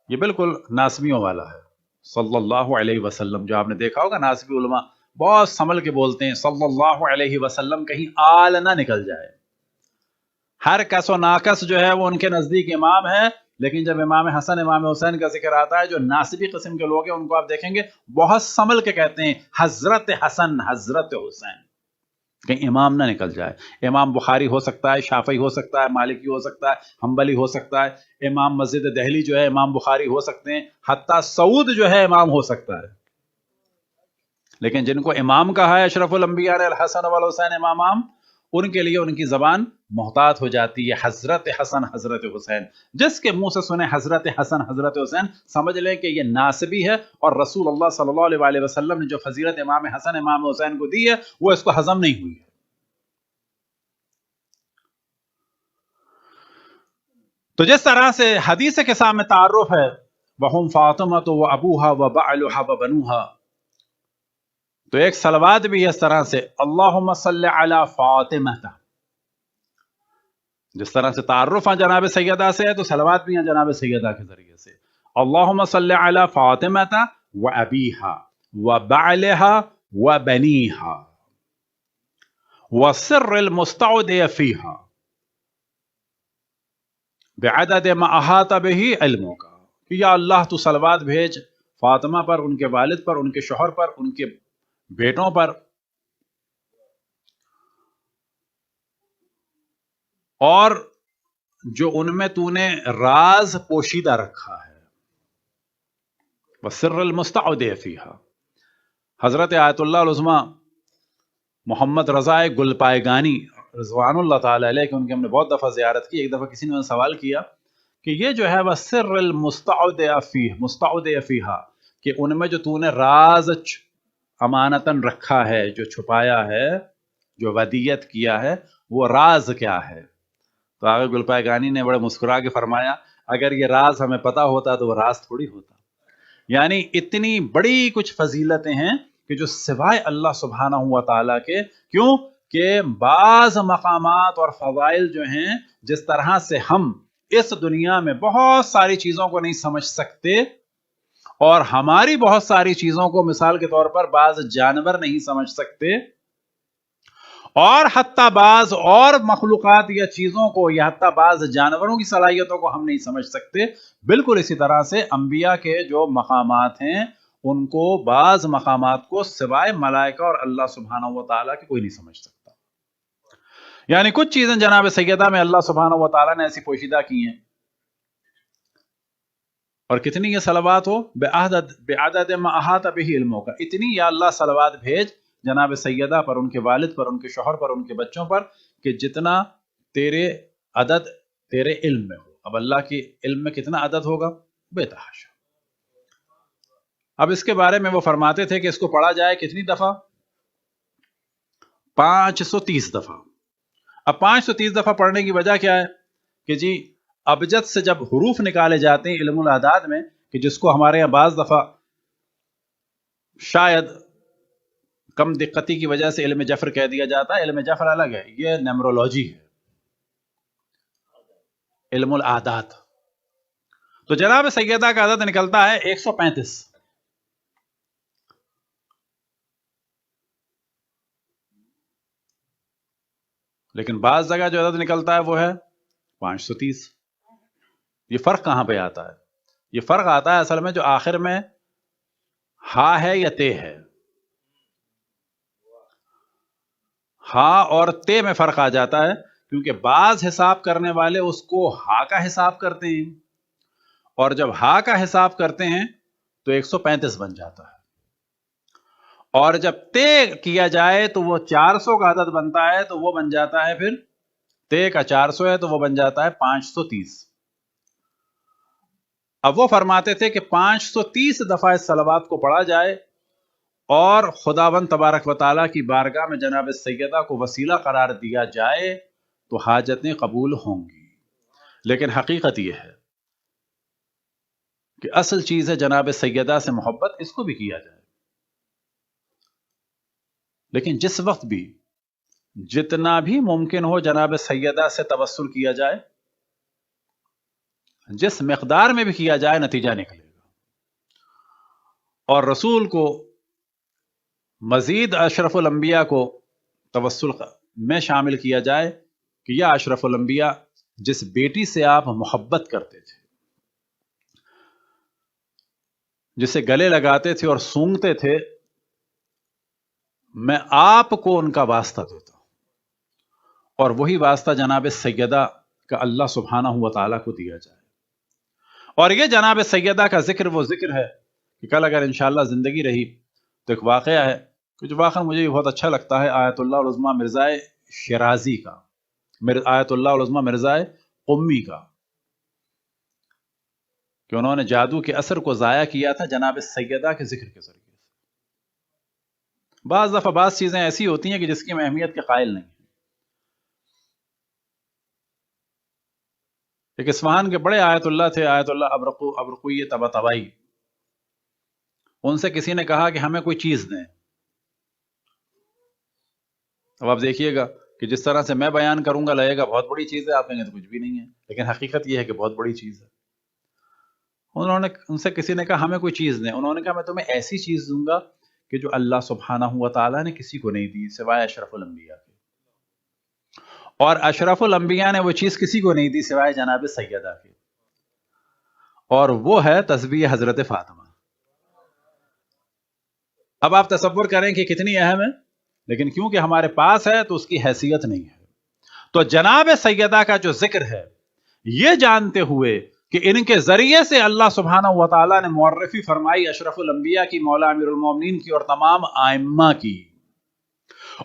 یہ بالکل ناسبیوں والا ہے. صلی اللہ علیہ وسلم جو آپ نے دیکھا ہوگا ناسبی علماء بہت سنبھل کے بولتے ہیں صلی اللہ علیہ وسلم، کہیں آل نہ نکل جائے. ہر کس و ناکس جو ہے وہ ان کے نزدیک امام ہے، لیکن جب امام حسن امام حسین کا ذکر آتا ہے جو ناسبی قسم کے لوگ ہیں ان کو آپ دیکھیں گے بہت سنبھل کے کہتے ہیں حضرت حسن حضرت حسین، کہیں امام نہ نکل جائے. امام بخاری ہو سکتا ہے، شافعی ہو سکتا ہے، مالکی ہو سکتا ہے، حنبلی ہو سکتا ہے، امام مسجد دہلی جو ہے امام بخاری ہو سکتے ہیں، حتیٰ سعود جو ہے امام ہو سکتا ہے. لیکن جن کو امام کہا ہے اشرف الانبیاء نے الحسن والحسین امام، ان کے لیے ان کی زبان محتاط ہو جاتی ہے حضرت حسن حضرت حسین. جس کے منہ سے سنے حضرت حسن حضرت حسین سمجھ لیں کہ یہ ناسبی ہے، اور رسول اللہ صلی اللہ علیہ وسلم نے جو فضیلت امام حسن امام حسین کو دی ہے وہ اس کو ہضم نہیں ہوئی ہے. تو جس طرح سے حدیث کے سامنے تعارف ہے وَهُمْ فَاطِمَةُ وَأَبُوهَا وَبَعْلُهَا وَبَنُوهَا، تو ایک صلوات بھی اس طرح سے اللہم صلی علی فاطمہ. جس طرح سے تعارف جناب سیدہ سے ہے تو صلوات بھی ہیں جناب سیدہ کے ذریعے سے. اللہم صلی علی فاطمہ وابیہا وبعلہا وبنیہا والسر المستودع فیہا بعدد ما احاط به علمک. کہ یا اللہ تو صلوات بھیج فاطمہ پر، ان کے والد پر، ان کے شوہر پر، ان کے بیٹوں پر، اور جو ان میں تو نے راز پوشیدہ رکھا ہے. وَسِرَّ الْمُسْتَعْدِيَ فِيهَا. حضرت آیت اللہ العظمہ محمد رضا گلپائگانی رضوان اللہ تعالی علیہ کہ ان کی ہم نے بہت دفعہ زیارت کی. ایک دفعہ کسی نے سوال کیا کہ یہ جو ہے وَسِرَّ الْمُسْتَعْدِيَ فِيهَا، کہ ان میں جو تو نے راز امانتاً رکھا ہے، جو چھپایا ہے، جو ودیت کیا ہے، وہ راز کیا ہے؟ تو آگے گلپائگانی نے بڑے مسکرا کے فرمایا اگر یہ راز ہمیں پتا ہوتا تو وہ راز تھوڑی ہوتا. یعنی اتنی بڑی کچھ فضیلتیں ہیں کہ جو سوائے اللہ سبحانہ و تعالیٰ کے، کیوں کہ بعض مقامات اور فضائل جو ہیں جس طرح سے ہم اس دنیا میں بہت ساری چیزوں کو نہیں سمجھ سکتے، اور ہماری بہت ساری چیزوں کو مثال کے طور پر بعض جانور نہیں سمجھ سکتے، اور حتیٰ بعض اور مخلوقات یا چیزوں کو یا حتیٰ بعض جانوروں کی صلاحیتوں کو ہم نہیں سمجھ سکتے، بالکل اسی طرح سے انبیاء کے جو مقامات ہیں ان کو بعض مقامات کو سوائے ملائکہ اور اللہ سبحانہ و تعالیٰ کے کوئی نہیں سمجھ سکتا. یعنی کچھ چیزیں جناب سیدہ میں اللہ سبحانہ و تعالیٰ نے ایسی پوشیدہ کی ہیں. اور کتنی یہ صلوات ہو بعدد ما احاط به علمک، اتنی یا اللہ صلوات بھیج جناب سیدہ پر، ان کے والد پر، ان کے شوہر پر، ان کے بچوں پر، کہ جتنا تیرے عدد تیرے علم میں ہو. اب اللہ کی علم میں کتنا عدد ہوگا؟ بے تحاشا. اب اس کے بارے میں وہ فرماتے تھے کہ اس کو پڑھا جائے کتنی دفعہ؟ 530 دفعہ. اب 530 دفعہ پڑھنے کی وجہ کیا ہے؟ کہ جی ابجد سے جب حروف نکالے جاتے ہیں علم الاعداد میں، کہ جس کو ہمارے یہاں بعض دفعہ شاید کم دقتی کی وجہ سے علم جفر کہہ دیا جاتا ہے. علم جفر الگ ہے، یہ نیمرولوجی ہے، علم الاعداد. تو جناب سیدہ کا عدد نکلتا ہے 135. لیکن بعض جگہ جو عدد نکلتا ہے وہ ہے 530. یہ فرق کہاں پہ آتا ہے؟ یہ فرق آتا ہے اصل میں جو آخر میں ہا ہے یا تے ہے. ہا اور تے میں فرق آ جاتا ہے، کیونکہ بعض حساب کرنے والے اس کو ہا کا حساب کرتے ہیں، اور جب ہا کا حساب کرتے ہیں تو 135 بن جاتا ہے، اور جب تے کیا جائے تو وہ 400 کا عدد بنتا ہے، تو وہ بن جاتا ہے پھر تے کا 400 ہے تو وہ بن جاتا ہے 530. اب وہ فرماتے تھے کہ 530 دفعہ اس صلوات کو پڑھا جائے اور خداوند تبارک و تعالیٰ کی بارگاہ میں جناب سیدہ کو وسیلہ قرار دیا جائے تو حاجتیں قبول ہوں گی. لیکن حقیقت یہ ہے کہ اصل چیز ہے جناب سیدہ سے محبت، اس کو بھی کیا جائے، لیکن جس وقت بھی جتنا بھی ممکن ہو جناب سیدہ سے توسل کیا جائے، جس مقدار میں بھی کیا جائے نتیجہ نکلے گا. اور رسول کو مزید اشرف الانبیاء کو توسل میں شامل کیا جائے کہ یا اشرف الانبیاء جس بیٹی سے آپ محبت کرتے تھے، جسے گلے لگاتے تھے اور سونگتے تھے، میں آپ کو ان کا واسطہ دیتا ہوں، اور وہی واسطہ جناب سیدہ کا اللہ سبحانہ و تعالیٰ کو دیا جائے. اور یہ جناب سیدہ کا ذکر وہ ذکر ہے کہ کل اگر انشاءاللہ زندگی رہی تو ایک واقعہ ہے کہ جو واقعہ مجھے بہت اچھا لگتا ہے، آیت اللہ العظمیٰ مرزا شیرازی کا، آیت اللہ العظمیٰ مرزا قمی کا، کہ انہوں نے جادو کے اثر کو ضائع کیا تھا جناب سیدہ کے ذکر کے ذریعے. بعض دفعہ بعض چیزیں ایسی ہوتی ہیں کہ جس کی ہم اہمیت کے قائل نہیں ہیں. ایک اصفہان کے بڑے آیت اللہ تھے، آیت اللہ ابرقوی طباطبائی. ان سے کسی نے کہا کہ ہمیں کوئی چیز دیں. اب آپ دیکھیے گا کہ جس طرح سے میں بیان کروں گا لگے گا بہت بڑی چیز ہے، آپ کہیں گے تو کچھ بھی نہیں ہے، لیکن حقیقت یہ ہے کہ بہت بڑی چیز ہے. ان سے کسی نے کہا ہمیں کوئی چیز دیں. انہوں نے کہا میں تمہیں ایسی چیز دوں گا کہ جو اللہ سبحانہ و تعالیٰ نے کسی کو نہیں دی سوائے اشرف الانبیاء کے، اور اشرف الانبیاء نے وہ چیز کسی کو نہیں دی سوائے جناب سیدہ کے، اور وہ ہے تسبیح حضرت فاطمہ. اب آپ تصور کریں کہ کتنی اہم ہے، لیکن کیونکہ ہمارے پاس ہے تو اس کی حیثیت نہیں ہے. تو جناب سیدہ کا جو ذکر ہے، یہ جانتے ہوئے کہ ان کے ذریعے سے اللہ سبحانہ و تعالیٰ نے معرفی فرمائی اشرف الانبیاء کی، مولا امیر المومنین کی، اور تمام ائمہ کی.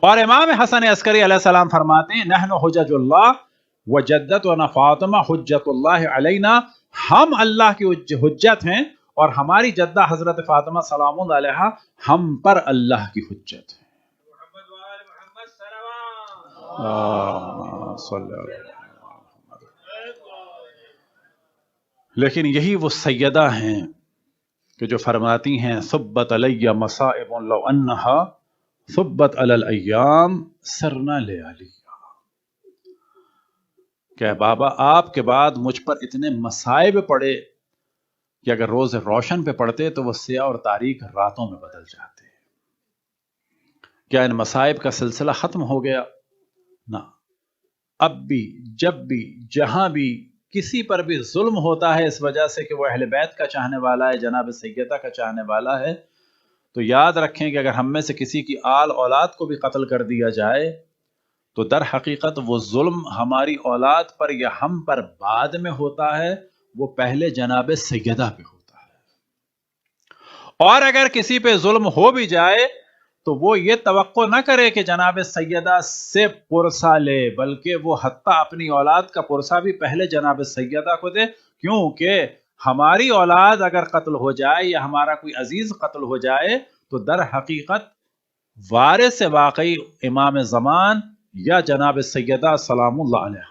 اور امام حسن عسکری علیہ السلام فرماتے ہیں نحن حجج اللہ وجدتنا فاطمہ حجت اللہ علینا، ہم اللہ کی حجت ہیں اور ہماری جدہ حضرت فاطمہ سلام اللہ علیہا ہم پر اللہ کی حجت ہے. لیکن یہی وہ سیدہ ہیں کہ جو فرماتی ہیں صبت علی مصائب لو انہا صبت علی الایام سرنا لیالی، کہ بابا آپ کے بعد مجھ پر اتنے مصائب پڑے کہ اگر روز روشن پہ پڑتے تو وہ سیاہ اور تاریک راتوں میں بدل جاتے. کیا ان مصائب کا سلسلہ ختم ہو گیا؟ نہ. اب بھی جب بھی جہاں بھی کسی پر بھی ظلم ہوتا ہے اس وجہ سے کہ وہ اہل بیت کا چاہنے والا ہے، جناب سیدہ کا چاہنے والا ہے، تو یاد رکھیں کہ اگر ہم میں سے کسی کی آل اولاد کو بھی قتل کر دیا جائے تو در حقیقت وہ ظلم ہماری اولاد پر یا ہم پر بعد میں ہوتا ہے، وہ پہلے جناب سیدہ پہ ہوتا ہے. اور اگر کسی پہ ظلم ہو بھی جائے تو وہ یہ توقع نہ کرے کہ جناب سیدہ سے پرسہ لے، بلکہ وہ حتیٰ اپنی اولاد کا پرسہ بھی پہلے جناب سیدہ کو دے، کیونکہ ہماری اولاد اگر قتل ہو جائے یا ہمارا کوئی عزیز قتل ہو جائے تو در حقیقت وارث واقعی امام زمان یا جناب سیدہ سلام اللہ علیہ.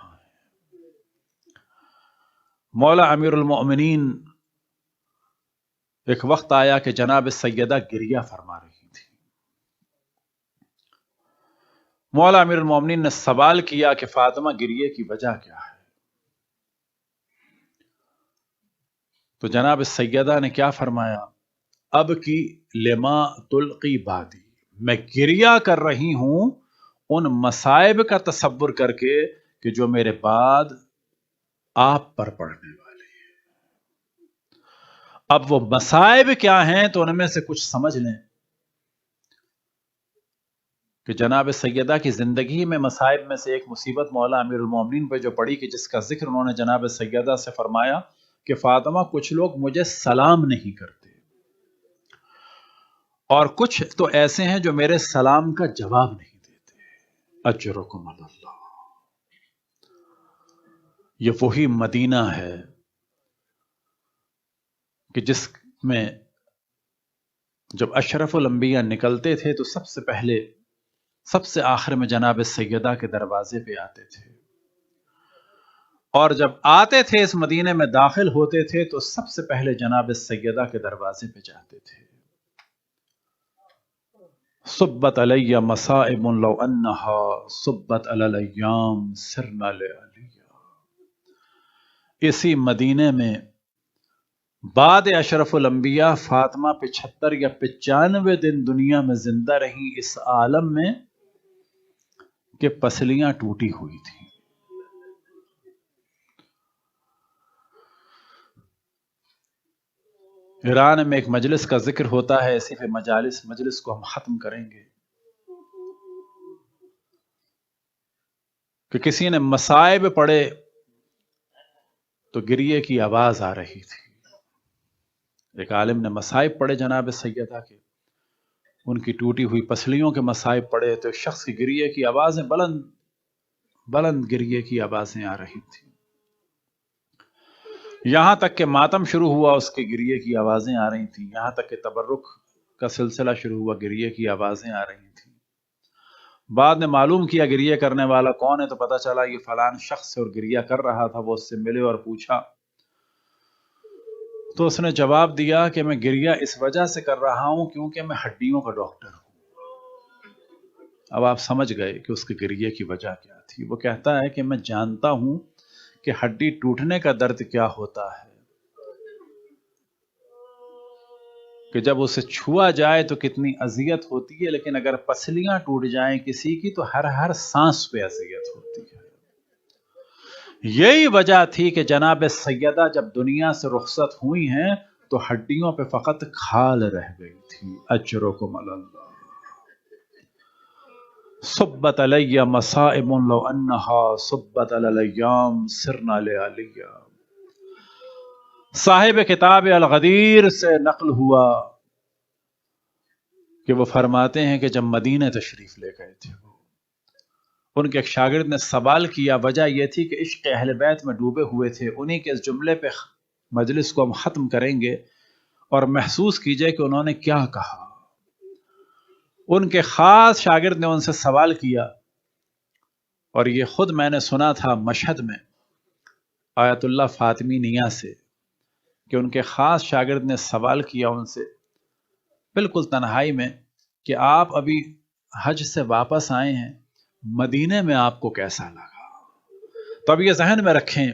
مولا امیر المؤمنین ایک وقت آیا کہ جناب سیدہ گریہ فرما رہی تھی. مولا امیر المومنین نے سوال کیا کہ فاطمہ گریے کی وجہ کیا ہے؟ تو جناب سیدہ نے کیا فرمایا؟ اب کی لما تلقی بادی، میں گریہ کر رہی ہوں ان مصائب کا تصور کر کے کہ جو میرے بعد آپ پر پڑنے والے ہیں. اب وہ مصائب کیا ہیں تو ان میں سے کچھ سمجھ لیں کہ جناب سیدہ کی زندگی میں مصائب میں سے ایک مصیبت مولا امیر المومنین پہ جو پڑی کہ جس کا ذکر انہوں نے جناب سیدہ سے فرمایا کہ فاطمہ کچھ لوگ مجھے سلام نہیں کرتے اور کچھ تو ایسے ہیں جو میرے سلام کا جواب نہیں دیتے. اجرکم اللہ. یہ وہی مدینہ ہے کہ جس میں جب اشرف الانبیاء نکلتے تھے تو سب سے پہلے سب سے آخر میں جناب سیدہ کے دروازے پہ آتے تھے، اور جب آتے تھے اس مدینے میں داخل ہوتے تھے تو سب سے پہلے جناب سیدہ کے دروازے پہ جاتے تھے۔ صبت علی مصائب لو انہا صبت علی الایام سرنا لعلیہ، اسی مدینے میں بعد اشرف الانبیاء فاطمہ 75 یا 95 دن دنیا میں زندہ رہی اس عالم میں کہ پسلیاں ٹوٹی ہوئی تھیں۔ ایران میں ایک مجلس کا ذکر ہوتا ہے، اسی پہ مجلس کو ہم ختم کریں گے، کہ کسی نے مصائب پڑے تو گریے کی آواز آ رہی تھی۔ ایک عالم نے مصائب پڑے جناب سیدہ کے، ان کی ٹوٹی ہوئی پسلیوں کے مصائب پڑے تو ایک شخص کی گریے کی آوازیں بلند بلند گریے کی آوازیں آ رہی تھی، یہاں تک کہ ماتم شروع ہوا اس کے گریے کی آوازیں آ رہی تھیں، یہاں تک کہ تبرک کا سلسلہ شروع ہوا گریے کی آوازیں آ رہی تھیں۔ بعد میں معلوم کیا گریے کرنے والا کون ہے تو پتہ چلا یہ فلان شخص ہے اور گریہ کر رہا تھا۔ وہ اس سے ملے اور پوچھا تو اس نے جواب دیا کہ میں گریہ اس وجہ سے کر رہا ہوں کیونکہ میں ہڈیوں کا ڈاکٹر ہوں۔ اب آپ سمجھ گئے کہ اس کے گریے کی وجہ کیا تھی۔ وہ کہتا ہے کہ میں جانتا ہوں کہ ہڈی ٹوٹنے کا درد کیا ہوتا ہے، کہ جب اسے چھوا جائے تو کتنی اذیت ہوتی ہے، لیکن اگر پسلیاں ٹوٹ جائیں کسی کی تو ہر سانس پہ اذیت ہوتی ہے۔ یہی وجہ تھی کہ جناب سیدہ جب دنیا سے رخصت ہوئی ہیں تو ہڈیوں پہ فقط کھال رہ گئی تھی۔ اجرکم علی اللہ۔ صبت علی مصائب لو انہا صبت علی الایام سرنا لعلیہ۔ صاحب کتاب الغدیر سے نقل ہوا کہ وہ فرماتے ہیں کہ جب مدینہ تشریف لے گئے تھے، ان کے ایک شاگرد نے سوال کیا، وجہ یہ تھی کہ عشق اہل بیت میں ڈوبے ہوئے تھے۔ انہی کے اس جملے پہ مجلس کو ہم ختم کریں گے اور محسوس کیجئے کہ انہوں نے کیا کہا۔ ان کے خاص شاگرد نے ان سے سوال کیا، اور یہ خود میں نے سنا تھا مشہد میں آیت اللہ فاطمی نیا سے، کہ ان کے خاص شاگرد نے سوال کیا ان سے بالکل تنہائی میں کہ آپ ابھی حج سے واپس آئے ہیں، مدینے میں آپ کو کیسا لگا؟ تو اب یہ ذہن میں رکھیں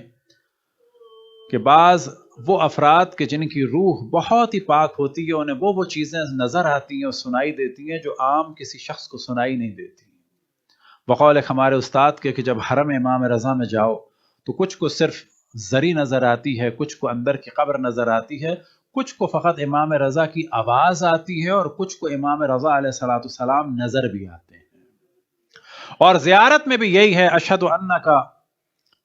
کہ بعض وہ افراد کے جن کی روح بہت ہی پاک ہوتی ہے، انہیں وہ چیزیں نظر آتی ہیں اور سنائی دیتی ہیں جو عام کسی شخص کو سنائی نہیں دیتی۔ بقول ایک ہمارے استاد کے کہ جب حرم امام رضا میں جاؤ تو کچھ کو صرف زری نظر آتی ہے، کچھ کو اندر کی قبر نظر آتی ہے، کچھ کو فقط امام رضا کی آواز آتی ہے، اور کچھ کو امام رضا علیہ السلام نظر بھی آتے ہیں۔ اور زیارت میں بھی یہی ہے، اشہد انک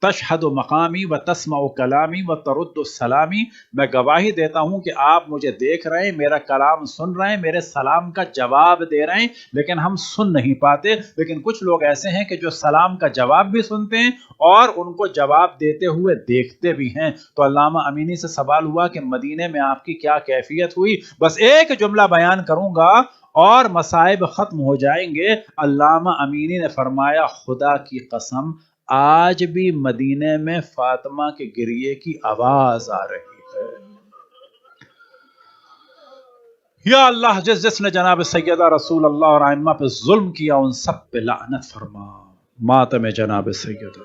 تشہد مقامی و تسمع کلامی و ترد السلامی، میں گواہی دیتا ہوں کہ آپ مجھے دیکھ رہے ہیں، میرا کلام سن رہے ہیں، میرے سلام کا جواب دے رہے ہیں، لیکن ہم سن نہیں پاتے۔ لیکن کچھ لوگ ایسے ہیں کہ جو سلام کا جواب بھی سنتے ہیں اور ان کو جواب دیتے ہوئے دیکھتے بھی ہیں۔ تو علامہ امینی سے سوال ہوا کہ مدینے میں آپ کی کیا کیفیت ہوئی؟ بس ایک جملہ بیان کروں گا اور مصائب ختم ہو جائیں گے۔ علامہ امینی نے فرمایا، خدا کی قسم آج بھی مدینے میں فاطمہ کے گریے کی آواز آ رہی ہے۔ یا اللہ، جس نے جناب سیدہ رسول اللہ اور ائمہ پہ ظلم کیا ان سب پہ لعنت فرما۔ ماتم جناب سیدہ۔